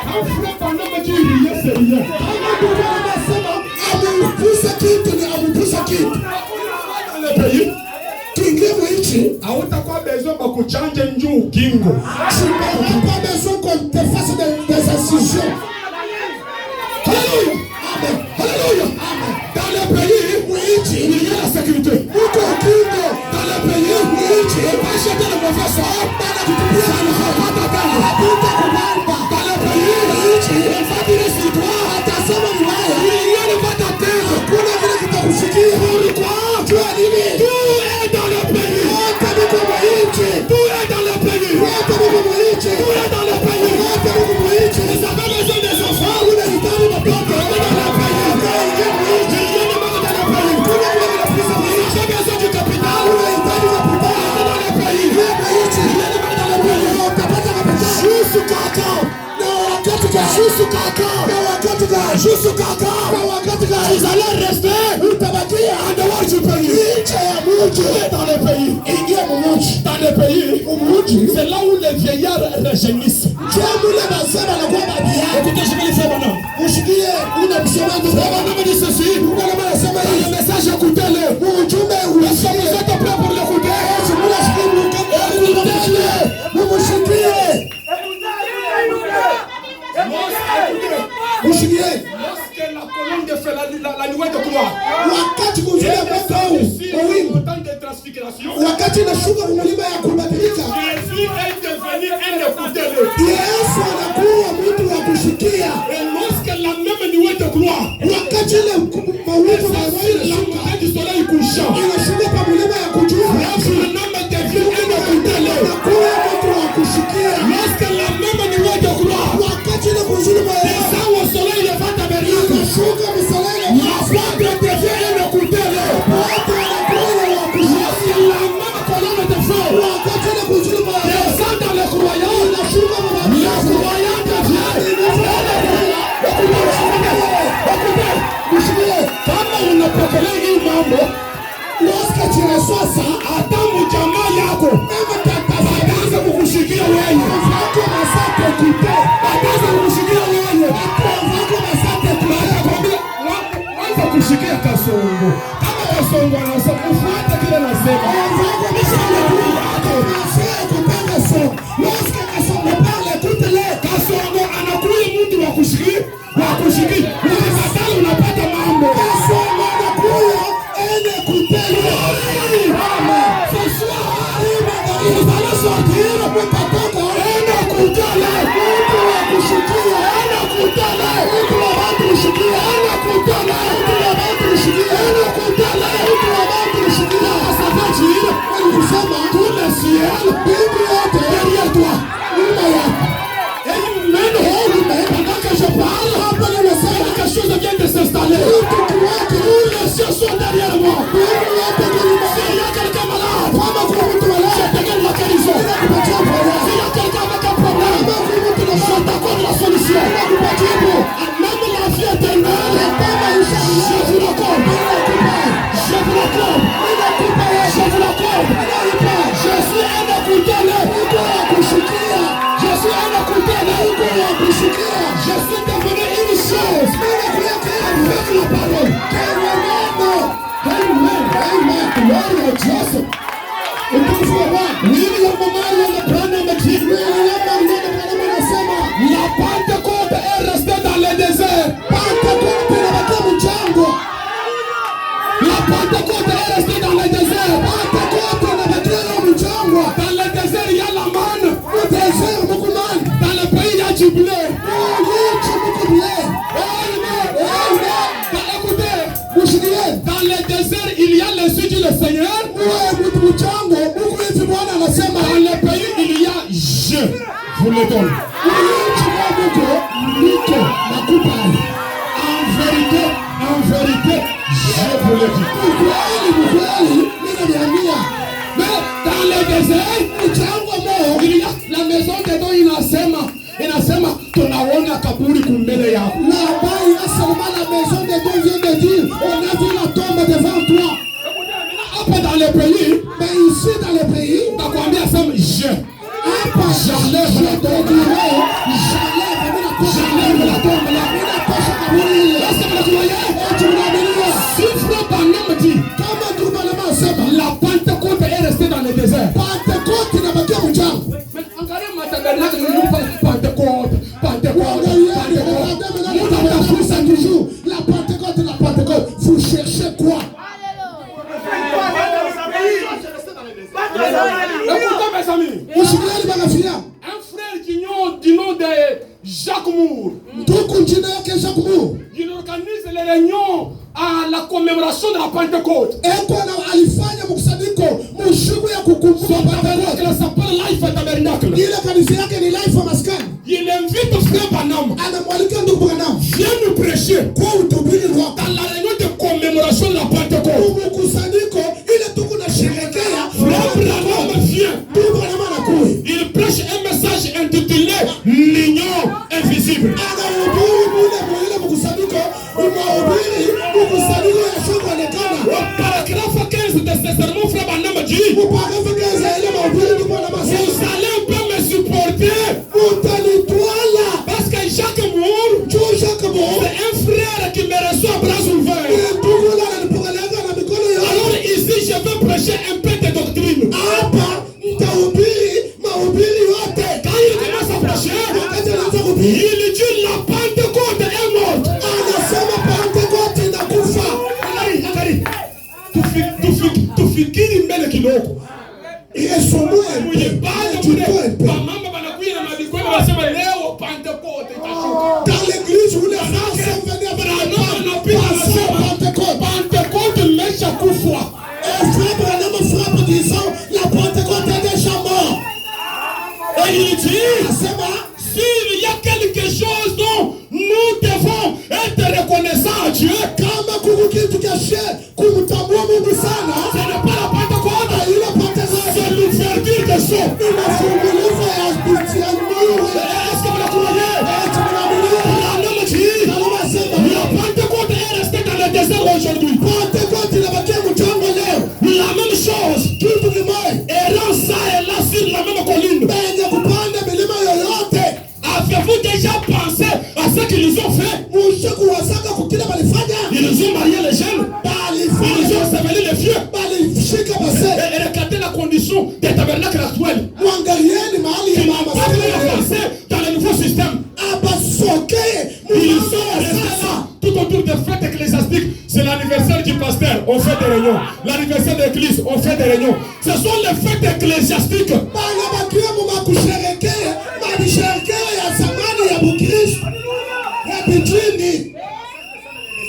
Un frère pendant me dit rien, c'est rien. Dans le pays, quoi besoin de changer un jour kingo. Tu n'as pas besoin qu'on te fasse des incisions. Alléluia. Amen. Alléluia. Amen. Dans le pays, il y a la sécurité. Dans le pays, il va acheter le mauvais sort. Dans le pays, il va dire sur toi. Il ne va t'atteindre. Pourquoi? Tu as dit tout est dans le pays. Tout est dans le pays. Tout est dans le pays. Vous avez besoin des enfants. Vous n'avez pas de dans le pays. J'ai besoin du capital. Dans le pays. Juste quand. Vous allez rester en dehors du pays. Dans le pays. Dans le pays. C'est là où les vieillards rajeunissent. Écoutez, je vais le faire maintenant. On me dit ceci. Le message, écoutez-le. Est-ce que vous êtes prêts pour l'écouter? Écoutez-le. Lorsque la colonne de feu, la nuée de gloire, autant de transfiguration, Jésus est devenu un écouteur. Et lorsque la même nuée de gloire, la montagne du soleil couchant, le nom devient un écouteur. Lorsque la même nuée de gloire descend au soleil de Vataberie, la flamme devient un écouteur. Lorsque la même colonne de feu descend dans les croyants, les croyants deviennent. Écoutez, kama unapokelea hii mambo, lorsque tu reçois ça, hata mjamaa yako ataanza kukushikia wewe. Ataanza kukushikia wewe. Ataanza kushikia kasongo. Kama kasongo anasema ufuate kile anasema. Kasongo anakuwa mtu wa kushikia. Ukikatala unapata mambo. Kasongo anakuwa ene kutele. Ce soir, vous allez sortir mtatoka ene kutele. Mtu wa kushikia ene kutele. Mtu wa kushikia ene kutele. Mtu wa kushikia ene kutele. Mtu wa kushikia sababu alisema tout le ciel derrière toi. Pendant que je parle, quelque chose vient de s'installer. Tous les cieux sont derrière moi. S'il y a quelqu'un malade, je te donne la guérison. S'il y a quelqu'un avec un problème, je t'accorde la solution. Même la vie éternelle, je vous l'accorde. Je vous l'accorde. Je vous l'accorde. Je suis un écouteur. Je suis un écouteur. Je suis devenu une chose avec la parole. Amen. Glory to Jesus. La Pentecôte est restée dans le désert. La Pentecôte est restée dans le désert. Dans le désert, il y a la manne. Dans le pays, il y a du blé. Écoutez, dans le désert, il y a les yeux du Seigneur. Dans le pays, il y a je vous le donne. En vérité, je vous le dis. Mais dans le désert, il y a la maison de Dieu inasema tunaona kaburi kumbele yako. Là-bas, la maison de Dieu vient de dire on a vu la tombe devant toi. Après dans le pays, mais ici dans le pays, nakwambia sema j'enlève la tombe. J'enlève la tombe là. Est-ce que vous le croyez? Souffre d'un homme dit, comme la Pentecôte est restée dans le désert. Écoutez mes amis. Un frère du nom de Jacques Moore. Il organise les réunions à la commémoration de la Pentecôte. Il s'appelle Life Tabernacle. Il invite frère Branham. Viens nous prêcher dans la réunion de commémoration de la Pentecôte. Frère Branham vient. Il prêche un message intitulé L'union invisible. Au paragraphe 15 de ce sermon, frère Branham dit: vous allez un peu me supporter. Parce que Jacques Moore, c'est un frère qui me reçoit à bras ouverts. Alors ici, je vais prêcher un peu de doctrine. Quand il commence à prêcher, il dit la Pentecôte est morte. Tufikiri mbele kidogo. Dans l'église où les gens sont venus Pentecôte mecha kufa. Et frère Branham frappe disant la Pentecôte est déjà morte. Et il dit, s'il y a quelque chose dont nous devons être reconnaissants à Dieu, ce n'est pas la Pentecôte, c'est l'ouverture des sceaux. Est-ce que vous la croyez? La Pentecôte est restée dans le désert aujourd'hui. La même chose. Errant ça et là sur la même colline. Avez-vous déjà pensé à ce qu'ils ont fait? Ils ont marié les jeunes. Ils ont enseveli les vieux. Et regardez la condition des tabernacles actuels. Ils n'ont pas avancé dans le nouveau système. Ils sont restés là, tout autour des fêtes ecclésiastiques. C'est l'anniversaire du pasteur, on fait des réunions. L'anniversaire de l'église, on fait des réunions. Ce sont les fêtes ecclésiastiques.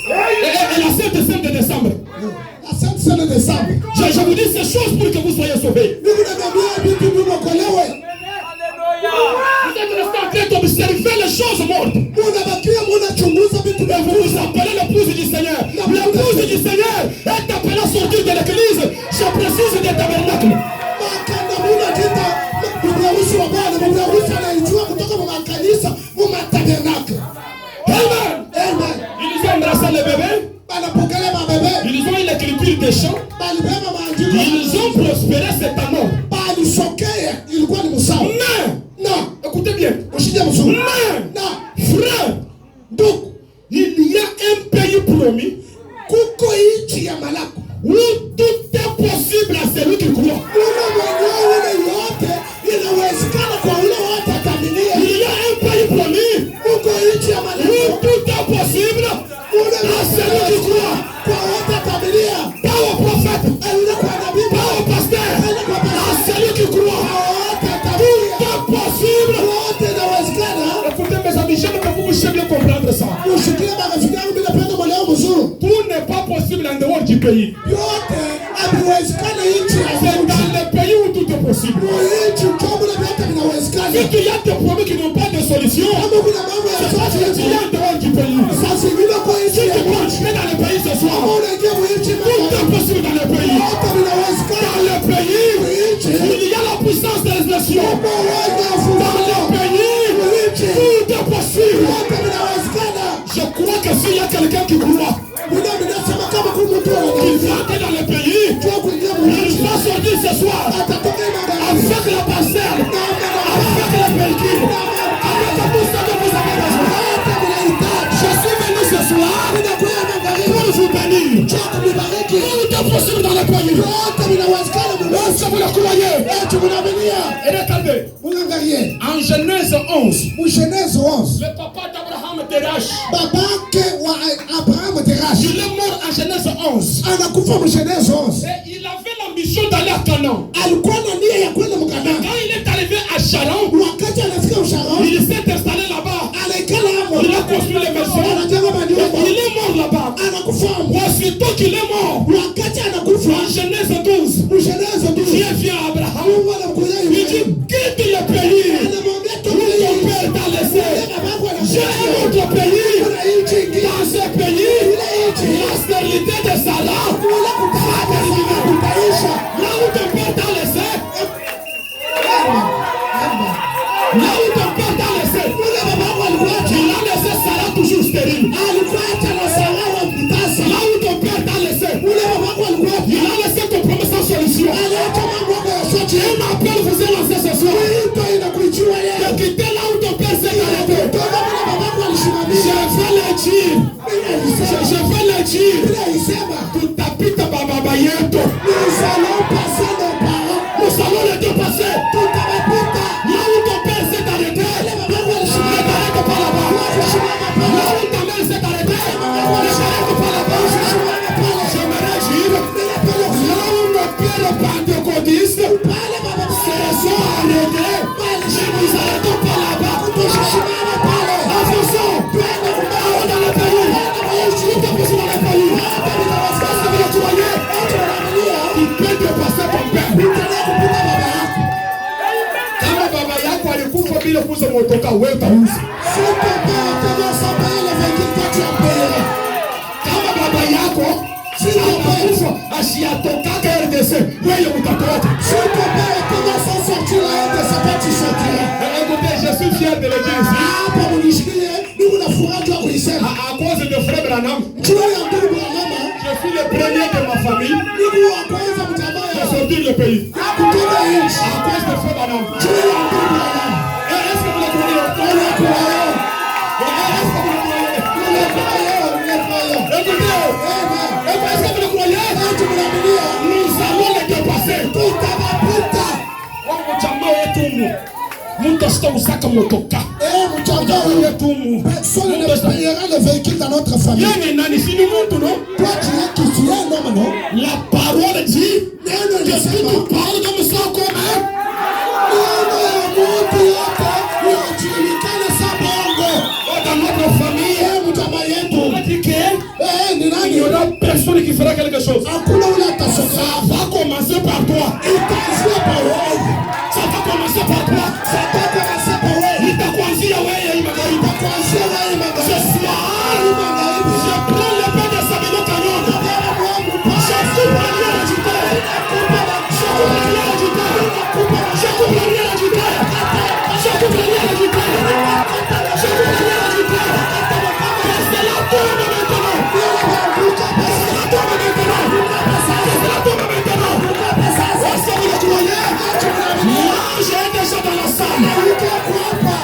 Et la Sainte Seine de décembre. Je vous dis ces choses pour que vous soyez sauvés. Vous êtes restés en train d'observer les choses mortes. Et vous vous appelez l'épouse du Seigneur. L'épouse du Seigneur est appelée à sortir de l'église. Je précise des tabernacles. Amen. Ils ont embrassé le bébé. Ils ont eu l'écriture des chants. Ils ont prospéré cette année. Mais, écoutez bien. Mais, frère, donc, il y a un pays promis où tout est possible à celui qui croit. Il y a un pays promis où tout est possible à celui qui croit. Pas au prophète, pas au pasteur, à celui qui croit. Tout est possible. Écoutez mes amis, j'aime que vous puissiez bien comprendre ça. Tout n'est pas possible en dehors du pays. C'est dans le pays où tout est possible. Si il y a des problèmes qui n'ont pas de solution, c'est parce que tu es en dehors du pays. Si tu continues dans le pays ce soir, tout est possible dans le pays. Dans le pays, il y a la puissance des nations. Dans le pays, tout est possible. Je crois que s'il y a quelqu'un qui croit, qui va entrer dans le pays, il va sortir ce soir avec la parcelle, avec les véhicules, avec tout ce que vous avez besoin. Je suis venu ce soir pour vous bénir. Tout est possible dans le pays. Est-ce que vous le croyez? Et regardez, en Genèse 11, le papa d'Abraham Terach, il est mort en Genèse 11. Et il avait l'ambition d'aller à Canaan. Canaan. alikuwa na nia ya kwenda Mkanani. Quand il est arrivé à Charan, Wakati anafika Usharon, il s'est installé là-bas. anaikala hapo. Il a construit les maisons. Anajenga manyumba. Il est mort là-bas. Anakufa. Aussitôt qu'il est mort, Wakati anakufa, en Genèse 12, Msheneza tu. Dieu vient à Abraham. Mungu anamkuja Il dit, quitte le pays anamwambia où ton père t'a laissé. J'ai un autre pays. Dans ce pays, la stérilité de Sarah va terminer. Là où ton père t'a laissé, là où ton père t'a laissé, il a laissé Sarah toujours stérile. Là où ton père t'a laissé, il a laissé ton promesse sans solution. Un appel vous est lancé ce soir. De quitter là où ton père s'est arrêté. Je vais le dire. Tout tapis ta baba yeto. Nous allons le dépasser. Là où ton père s'est arrêté, ne t'arrête pas là-bas. Là où ta mère s'est arrêtée, ne t'arrête pas là-bas. Je me réjouis. Là où nos pères pentecôtistes se sont arrêtés, ne nous arrêtons pas là-bas. Avançons. Allons dans le pays. Nous te poussons dans le pays. Parce que tu voyais, tu peux dépasser ton père. Kama baba yako alikufa bila kuuza motoka, wewe utauza. Kama baba yako alikufa asiyatoka RDC, wewe utatoka. Écoutez, je suis fier de le dire ici. À cause de frère Branham, je suis le premier de ma famille de sortir le pays. À cause de frère Branham. Est-ce que vous le croyez? Est-ce que vous le croyez? Écoutez, est-ce que vous le croyez? Nous allons le dépasser. Usaka motoka. Personne ne payera le véhicule dans notre famille. Toi qui es un homme, non? La parole dit qu'est-ce que tu parles comme ça quand même? Dans notre famille, on dit qu'il n'y aura personne qui fera quelque chose. Ça va commencer par toi. Ça va commencer par toi. Ce soir, je prends le pain de Sabino Canyon. Je coupe la lumière du terre. Je coupe la lumière du terre. Je coupe la lumière du terre. Je coupe la lumière du terre. Je coupe la lumière du terre. C'est la tombe maintenant. C'est la tombe maintenant. C'est la tombe maintenant. Est-ce que vous le croyez? Moi, j'ai déjà dans la salle.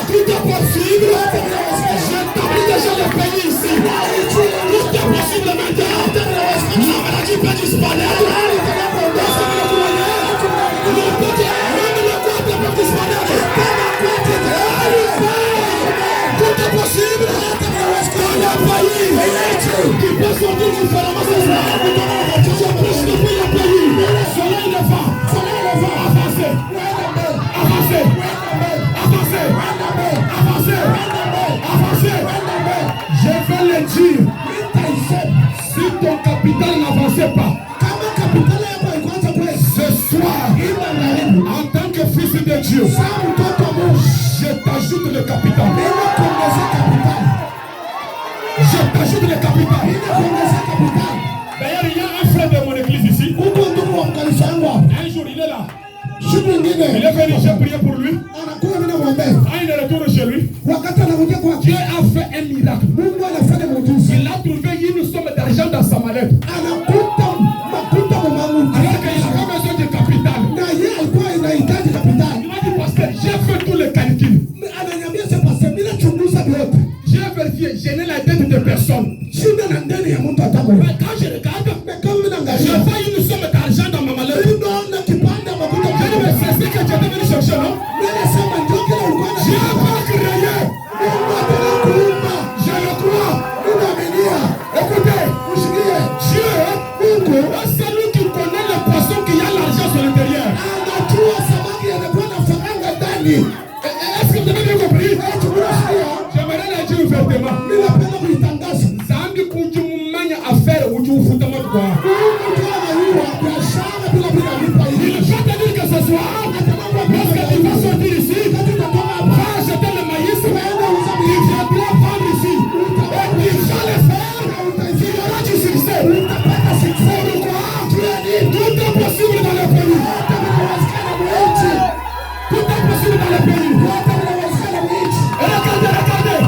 Tout est possible. J'établis déjà le pays ici. Tout est possible maintenant. La maladie peut disparaître. Est-ce que vous le croyez? Même le corps peut disparaître. Tout est possible. Dans le pays qui peut sortir différemment ce soir. Je pêche depuis le pays. Soleil levant. Avancez. Avancez. Avancez. Avancez. Avancez. Je vais le dire. Si ton capital n'avançait pas, ce soir, en tant que fils de Dieu, je t'ajoute le capital. Je t'ajoute le capital. D'ailleurs, il y a un frère de mon église ici. Un jour, il est là. Il est venu, j'ai prié pour lui. Quand il est retourné chez lui, Dieu a fait un miracle. Il a trouvé une somme d'argent dans sa mallette. Alors qu'il a besoin de capital. Il m'a dit, pasteur, j'ai fait tous les calculs. J'ai vérifié, je n'ai la dette de personne. Mais quand je regarde, je vois une somme d'argent dans ma mallette. C'est ce que tu es venu chercher, non? J'ai pas créé. Je le crois. Écoutez, Dieu est celui qui connaît le poisson qui a l'argent sur l'intérieur. gani? Est-ce que vous avez bien compris? J'aimerais la dire ouvertement. Ninapenda kuitangaza. Zambi kujumanya affaire ujufuta moto kwa. Biashara bila lipa hii. Il faut te dire que ce soir, lorsque tu vas sortir ici, va acheter le maïs, tu viendras vendre ici. Et tu vas le faire, tu auras du succès. Pourquoi? Tout est possible dans le pays. Tout est possible dans le pays. Regardez.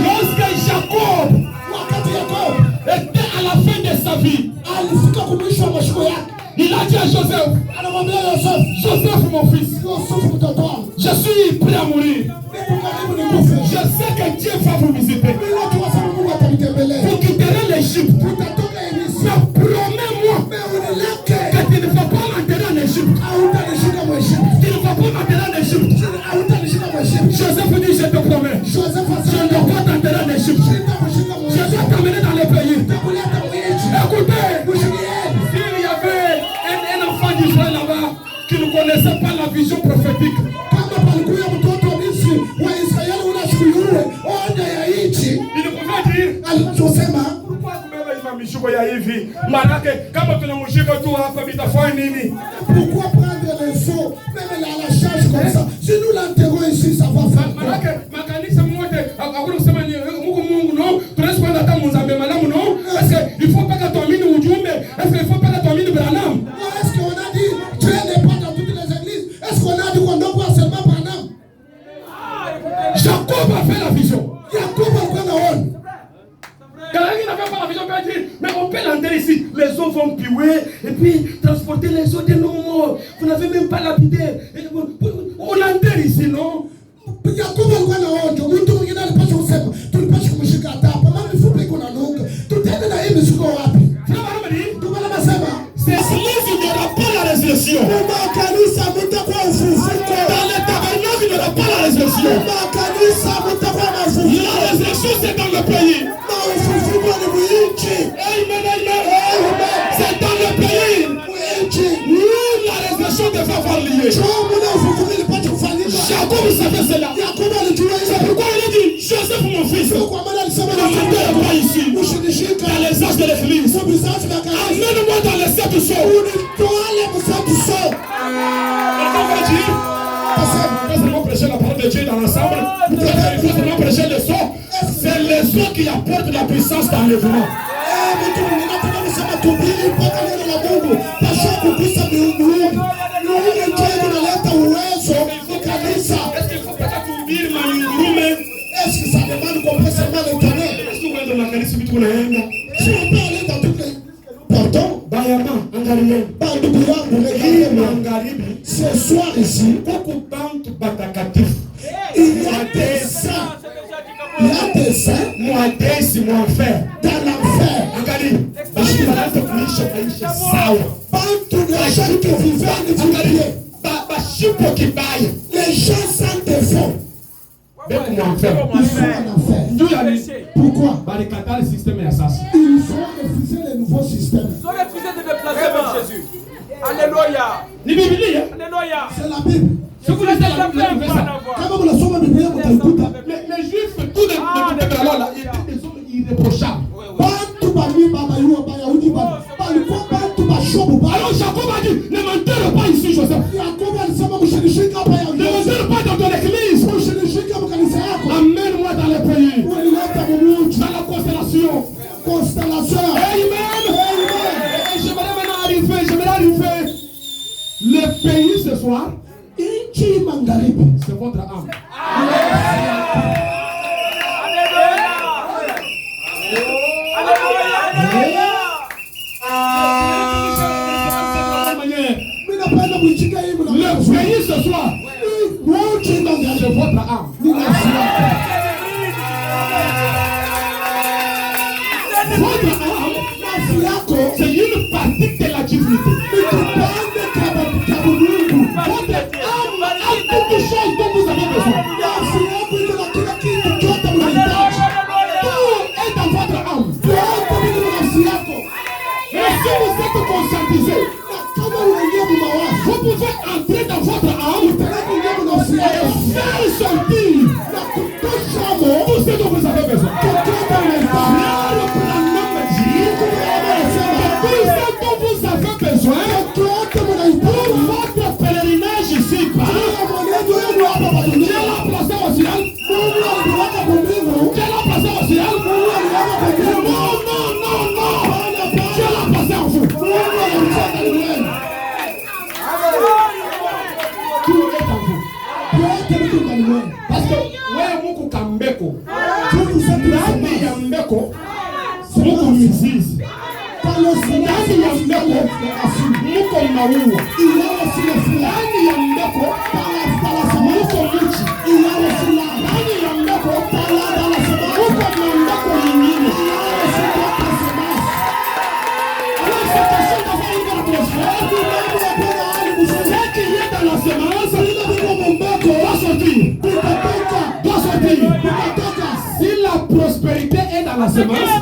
Lorsque Jacob était à la fin de sa vie, il a dit à Joseph, Joseph mon fils, je suis prêt à mourir. Je sais que Dieu va vous visiter. Vous quitterez l'Égypte. Mais promets-moi que tu ne vas pas m'enterrer en Égypte. Tu ne vas pas m'enterrer en Égypte. Joseph dit, je te promets, je ne dois pas t'enterrer en Égypte. Je dois t'amener dans le pays. Écoutez, s'il y avait un enfant d'Israël là-bas qui ne connaissait pas la vision prophétique, il ne pouvait dire, pourquoi kubeba mishuko ya hivi? Manake kama tunamshika tu hapa bitafanya nini? Pourquoi prendre les eaux même la charge comme ça? Si nous l'enterrons ici, ça va faire quoi? Manake makanisa mwote hakuna kusema ni Mungu no, tunaweza kwenda kama Mzambe malamu no. Est-ce que il faut pas que tuamini ujumbe? Est-ce que il faut pas que tuamini Branham? Est-ce qu'on a dit Dieu n'est pas dans toutes les églises? Est-ce qu'on a dit qu'on doit voir seulement Branham? Jacob a fait la vision. Jacob a fait la honte. Quelqu'un n'avait pas la vision, peut dire, mais on peut l'enterrer ici. Les eaux vont puer et puis transporter les eaux de nos morts. Vous n'avez même pas lapidé. On l'enterre ici, non? Jacob alikuwa na honto. Mtu mwingine alipaswa kusema tulipaswa kumshika hapa. Mama mifupi iko na nunga. Tutaenda na hii mzigo wapi? Ndio maana nasema c'est l'église il n'y aura pas la résurrection. Kanisa mtakuwa ufufuko. Dans le tabernacle il n'y aura pas la résurrection. Kanisa mtakuwa mafufuko. La résurrection c'est dans le pays. Ufufuko ni mwinchi. Amen. C'est dans le pays. Mwinchi. La résurrection devait avoir lieu. Jacob savait cela. C'est pourquoi il a dit, Joseph mon fils, ne m'enterre pas ici. Dans les âges de l'église. Amène-moi dans les sept sceaux. On va dire, pas seulement prêcher la parole de Dieu dans l'ensemble, il faut seulement prêcher les sceaux. C'est les sceaux qui apportent la puissance d'enlèvement. Est-ce qu'il faut pas kuhubiri mangurume? Est-ce que ça demande qu'on peut seulement l'étonner? Est-ce que vous êtes dans la canisse vitu unaenda? Si on peut aller dans toutes les... Pardon? Bayama, angalia. Ce soir ici, il y a des saints. Il y a des saints dans l'enfer. Les gens sans défaut. Ils sont en enfer. Pourquoi? Ils ont refusé le nouveau système. Ils ont refusé de déplacer vers Jésus. Alléluia. Alléluia. C'est la Bible. Si vous lisez la Bible, Quand vous la somme Bible, vous écoutez. les Juifs, tous les alors là, ils étaient des hommes irréprochables. Alors Jacob a dit, ne m'enterre pas ici, Joseph. Ne m'enterre pas dans ton église. Amène-moi dans le pays. Dans la constellation. Amen. Et j'aimerais maintenant arriver. Le pays ce soir, c'est votre âme. Le pays ce soir, c'est votre âme. Votre âme, c'est une partie de la divinité. Votre âme a quelque chose dont vous avez besoin. Tout est dans votre âme. Et si vous êtes conscientisé, vous pouvez entrer dans votre âme Parce que wewe Mungu kambeko. Ndani ya mbeko Mungu mizizi. Ndani ya mbeko Mungu maua. Ndani ya mbeko Mungu mchi. Ndani ya mbeko Mungu mbeko nyingine. Si la prospérité est dans la semence,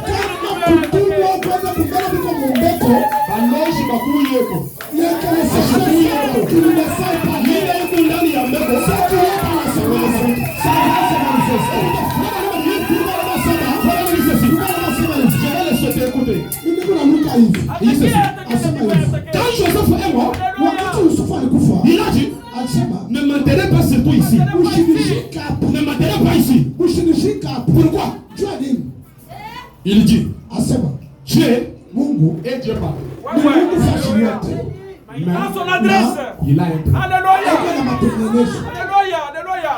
quand Joseph est mort, il a dit, ne m'enterrez pas surtout ici. Ne m'enterrez pas ici. Pourquoi? Il dit, Dieu est Dieu partout. Mais dans son adresse. Il a un plan. Alléluia. Alléluia.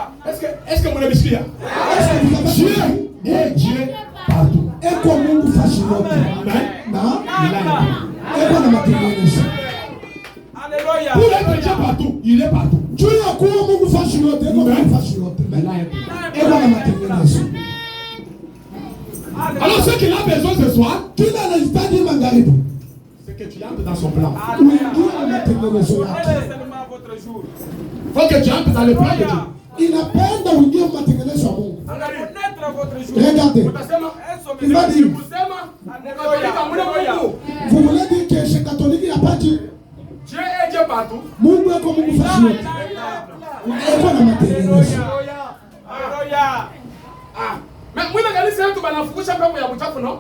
Est-ce que mon ami Dieu est Dieu partout. Alléluia. Pour être Dieu partout, il est partout. Alors ce qu'il a besoin ce soir, c'est que tu entres dans son plan. Faut que tu entres dans le plan de Dieu. Inapenda uingie matengenezo ya Mungu. Regardez. Il va dire, vous voulez dire que chez catholique il n'y a pas Dieu. Dieu est Dieu partout. Mungu yako Mungu fashi yote. Eko na matengenezo. Alléluia. Mais moi nagalisa yetu banafukusha pepo ya mchafu no.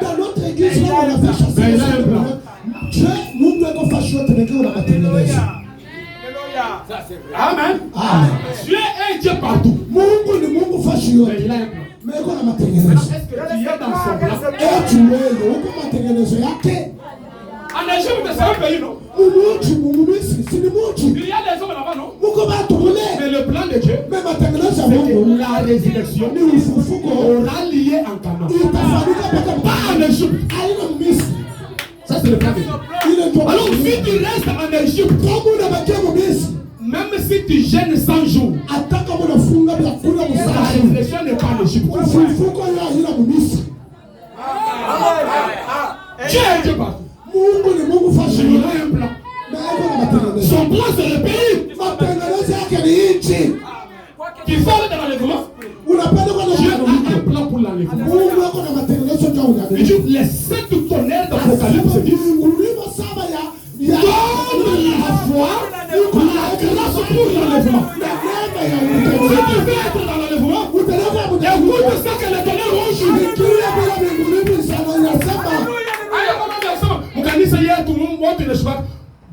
Dans notre église, là, on a fait chasser les démons. Dieu, Mungu yako fashi yote ndio na matengenezo. Amen. Amen. Dieu est Dieu partout. Mungu ni Mungu fashi yote. Mais eko na matengenezo. Est-ce que tu es dans son plan? Tu wewe uko matengenezo yake. En Égypte, c'est un pays, non? Il y a des hommes là-bas, non? Mais le plan de Dieu, c'est que la résurrection aura lié en Canaan. Pas en Égypte. Ça, c'est le plan de Dieu. Alors, si tu restes en Égypte, même si tu gênes 100 jours, la résurrection n'est pas en Égypte. Dieu est Dieu partout. Il a un plan. Son plan c'est le pays. Qui fait l'enlèvement. Dieu a un plan pour l'enlèvement. Il dit les 7 tonnerres d'Apocalypse disent donne la foi, la grâce pour l'enlèvement. Si tu veux être dans l'enlèvement, écoute ça que les tonnerres ont joué.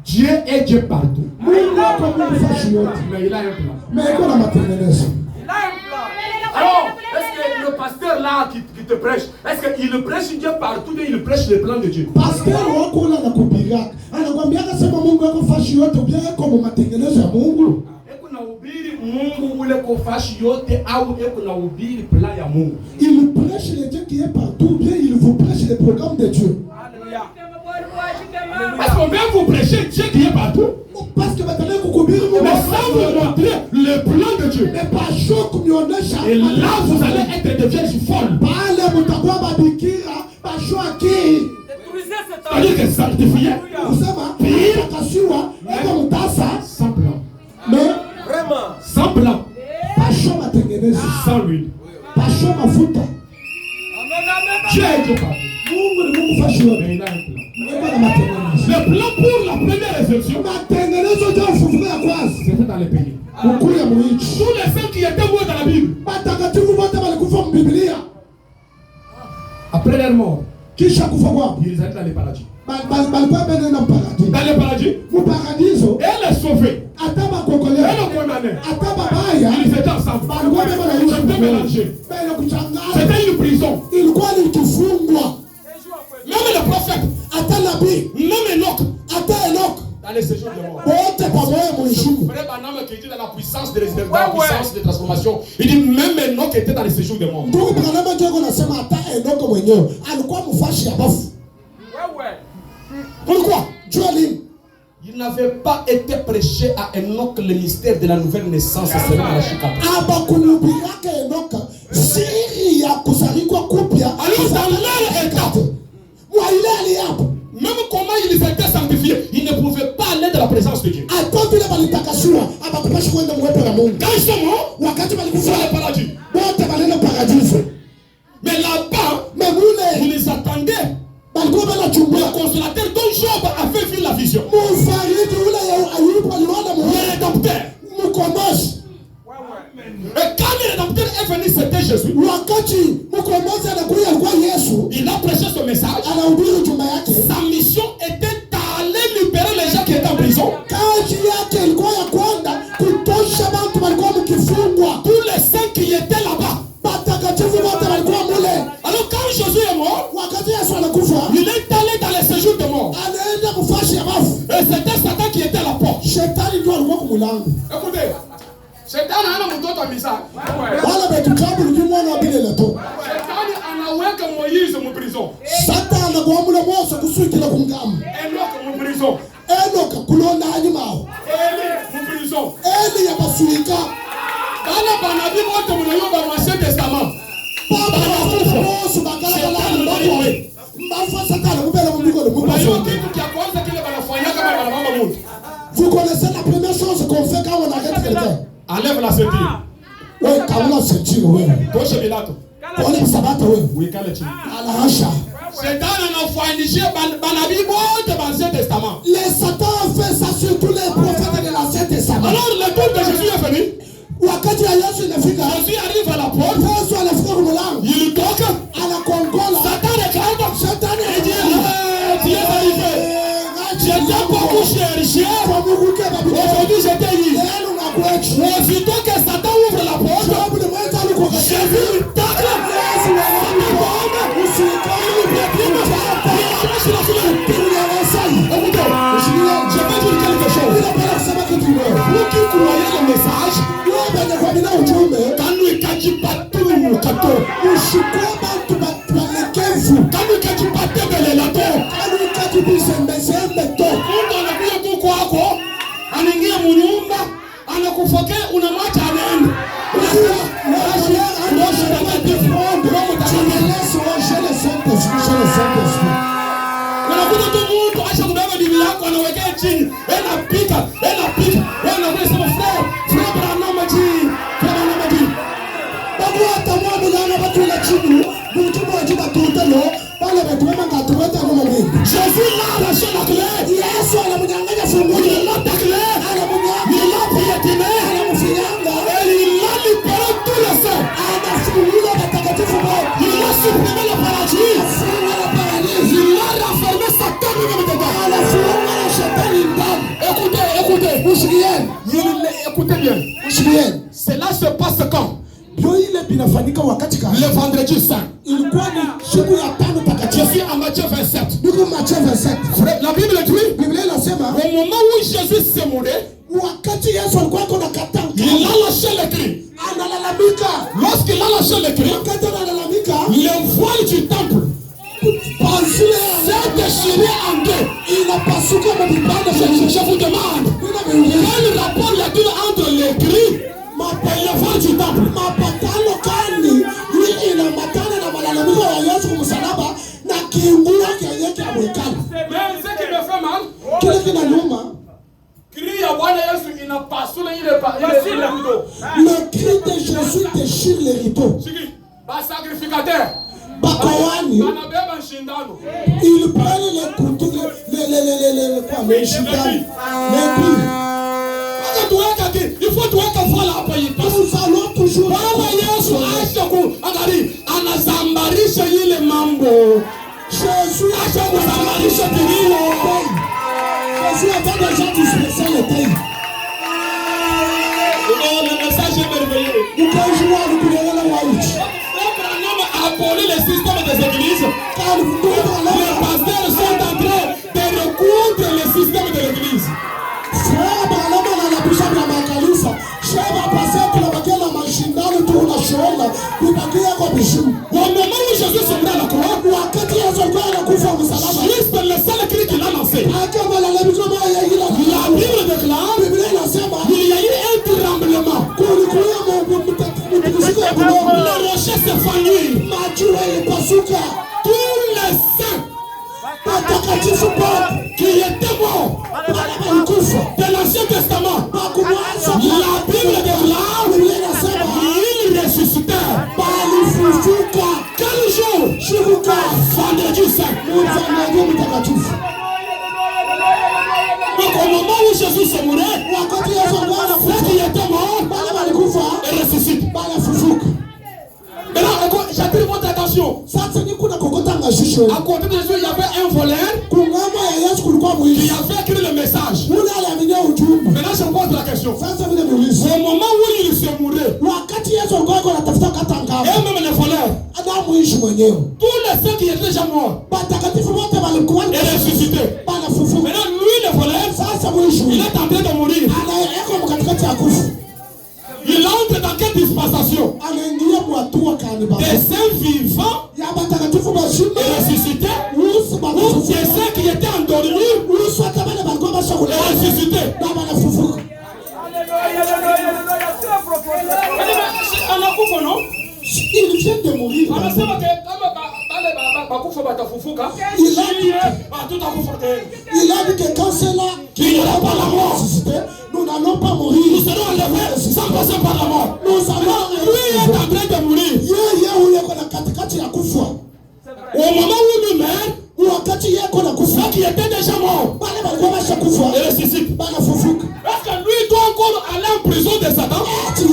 Dieu est Dieu partout. Mais il a un plan. Alors, est-ce que le pasteur là qui te prêche, est-ce qu'il prêche Dieu partout ou il prêche le plan de Dieu? Pasteur wako la nakubiriaka. Anakwambiaka sema Mungu yako fashi yote ubia kama matengenezo ya Mungu. Eko na ubiri Mungu ule kofashi yote au eko na ubiri plan ya Mungu. Il prêche le Dieu qui est partout bien il vous prêche le programme de Dieu. Alléluia. Parce qu'on vient vous prêcher Dieu qui est partout. Parce que maintenant vous mais sans vous montrer le plan de Dieu. Et là vous allez être des vierges folles. C'est-à-dire que sanctifié. Sans plan. Mais vraiment sans plan. Sans l'huile. Dieu est Dieu partout. Mais il a un plan. Le plan pour la première résurrection, c'était dans les pays. Tous les saints qui étaient morts dans la Bible, après leur mort, ils allaient dans les paradis. Dans les paradis, et les sauvés, et les condamnés, ils étaient ensemble. C'était mélangé. C'était une prison. Même le prophète, même Enoch, dans les séjours de mort. Frère Branham qui était dans la puissance de transformation. Il dit même Enoch était dans les séjours des morts. Pourquoi? Il n'avait pas été prêché à Enoch le mystère de la nouvelle naissance selon la Chicago. Alors dans leur état, même comment ils étaient sanctifiés, ils ne pouvaient pas aller dans la présence de Dieu. Quand ils sont morts, ils sont dans le paradis. Mais là-bas, ils les attendaient. Le consolateur dont Job avait vu la vision. Le rédempteur. Et quand le rédempteur est venu, c'était Jésus. Il a prêché ce message. Sa mission était d'aller libérer les gens qui étaient en prison. Tous les saints qui étaient là-bas. Alors quand Jésus est mort, il est allé dans les séjours de mort. Et c'était Satan qui était à la porte. Écoutez, Satan a un mouton à misa. Shetani anaweka Moïse en prison. Enoch en prison. Eli en prison. Bana banabi wote mnayoba mu Ancien Testament. Vous connaissez la première chose qu'on fait quand on arrête quelqu'un? Enlève la ceinture. Oui, quand la ceinture, oui. Toshe bilato. On est sabata, oui. Oui, kale chini. Alaha. Satan anafundisha banabii wote wa Ancien Testament. Les Satan fait ça sur tous les prophètes de l'Ancien Testament. Alors le tour de Jésus est venu. Wakati ya Yesu inafika, Jésus arrive à la porte. Yesu anafika kwa mlango. Il toque. Anakongola. Satan regarde. Satan dit tu es arrivé. J'étais beaucoup cherché. Aujourd'hui j'étais ici. Aussitôt que Satan ouvre la porte, Jésus tacle. Écoutez, je vais dire quelque chose. Vous qui croyez le message, Jésus l'a arraché la clé. Il l'a taclé. Il l'a piétiné. Et il a libéré tous les saints. Il a supprimé le paradis. Il a renfermé Satan dedans. Écoutez. Écoutez bien. Cela se passe quand? Le vendredi saint. Je suis en Matthieu 27. La Bible dit, au moment où Jésus s'est mouru, il a lâché le cri. Lorsqu'il a lâché le cri, le voile du temple s'est déchiré en deux. Je vous demande, quel rapport y a-t-il entre le cri et le voile du temple? Mais ce qui me fait mal, cri à Bwana Yesu inapasula ile rideau. Le cri de Jésus déchire les rideaux. Sacrificateur. Il prend les couteaux, les chindans, les coups. Il faut tuweka voile hapa hii. Nous allons toujours. Bwana Yesu acha anazambarisha ile mambo. Jésus acha kuzambarisha kilio. Jésus a déjà dispersé le pays. Le message est merveilleux. Nous continuons à nous donner la route. Branham a aboli le système des églises. Les pasteurs sont en train de recoudre le système de l'église. Frère Branham qui était mort de l'Ancien Testament. La Bible déclare il ressuscitait. Quel jour? Vendredi saint. Donc au moment où Jésus se mourait, ceux qui étaient morts et ressuscitent. Maintenant, j'attire votre attention. À côté de Jésus, il y avait un voleur qui avait écrit le message. Maintenant, je pose la question. Au moment où il se mourait, et même les voleurs, tous les ceux qui étaient déjà morts et ressuscités. Maintenant, lui, le voleur, il est en train de mourir. Il entre dans quelle dispensation? Des saints vivants et ressuscités, ou des saints qui étaient endormis et ressuscités. Il vient de mourir. Il a dit que quand c'est là qu'il n'y aura pas la mort, nous n'allons pas mourir. Nous serons enlevés sans passer par la mort. Nous allons. Lui est en train de mourir. Au moment où il meurt, ceux qui étaient déjà morts et ressuscitent. Est-ce que lui doit encore aller en prison de Satan? Est-ce que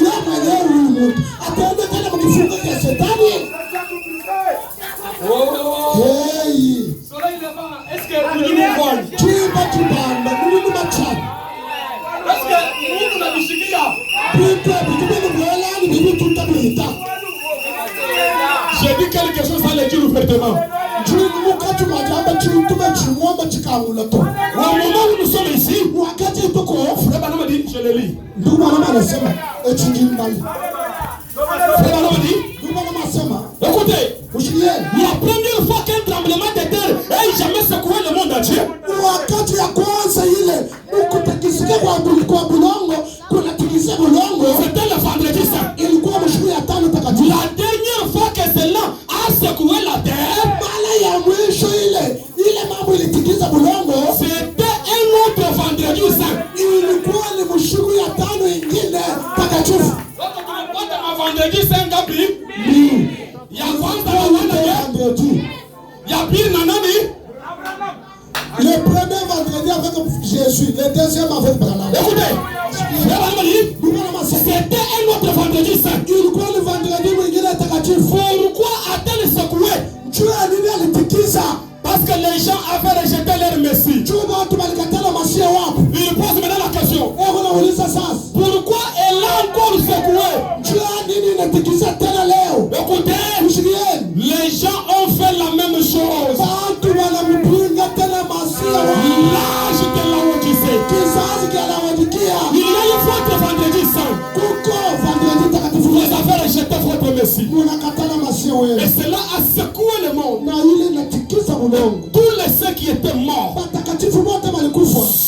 vous nous voyez? Est-ce que nous l'avons dit? J'ai dit quelque chose sans le dire ouvertement. Au moment où nous sommes ici, Frère Banama dit, je le lis. Écoutez, la première fois qu'un tremblement de terre ait jamais secoué le monde entier, c'était le vendredi saint. La dernière fois que cela a secoué la terre, c'était un autre vendredi saint. Vendredi saint Gabi, il y a quoi vendredi? Il y a pire nanani. Le premier vendredi avec Jésus, le deuxième avec Branham. Écoutez, c'était un autre vendredi saint. Le vendredi, pourquoi a-t-elle secoué? Dieu a dit à l'étiquise. Parce que les gens avaient rejeté leur Messie. Il pose maintenant la question. Pourquoi elle a encore secoué? Écoutez, les gens ont fait la même chose. L'âge de la Odyssée. Il y a eu votre vendredi saint. Vous avez rejeté votre Messie. Et cela a secoué le monde. Tous les saints qui étaient morts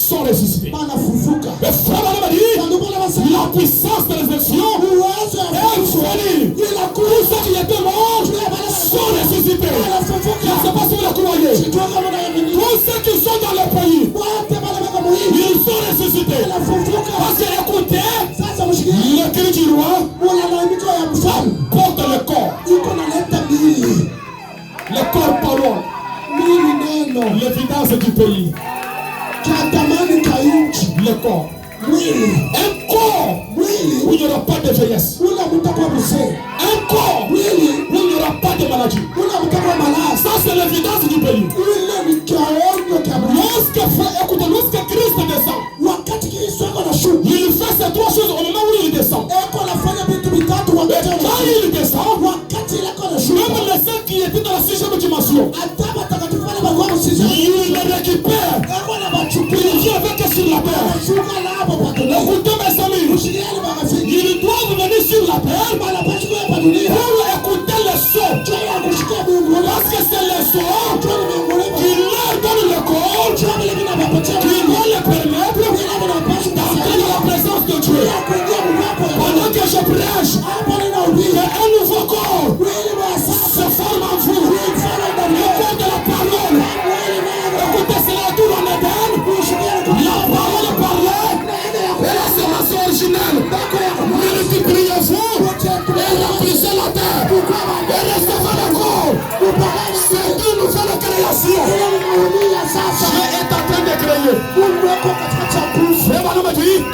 sont ressuscités. Le frère m'a dit, la puissance de la résurrection est finie. Tous ceux qui étaient morts sont ressuscités. Je ne sais pas si vous le croyez. Tous ceux qui sont dans le pays, ils sont ressuscités. Parce que écoutez, le cri du roi porte le corps. Le corps parole. L'évidence du pays. Le corps. Un corps où il n'y aura pas de vieillesse. Un corps où il n'y aura pas de maladie. Ça c'est l'évidence du pays. Lorsque Christ descend, il fait ces trois choses au moment où il descend. Et quand il descend, même les saints qui étaient dans la sixième dimension, il les récupère. Il vient avec sur la terre. Écoutez mes amis, ils doivent venir sur la terre pour écouter le son. Parce que c'est le son qui leur donne le corps, qui va les permettre d'entrer dans la présence de Dieu. Pendant que je prêche, un nouveau corps se forme en vous. Le corps de la parole. Écoutez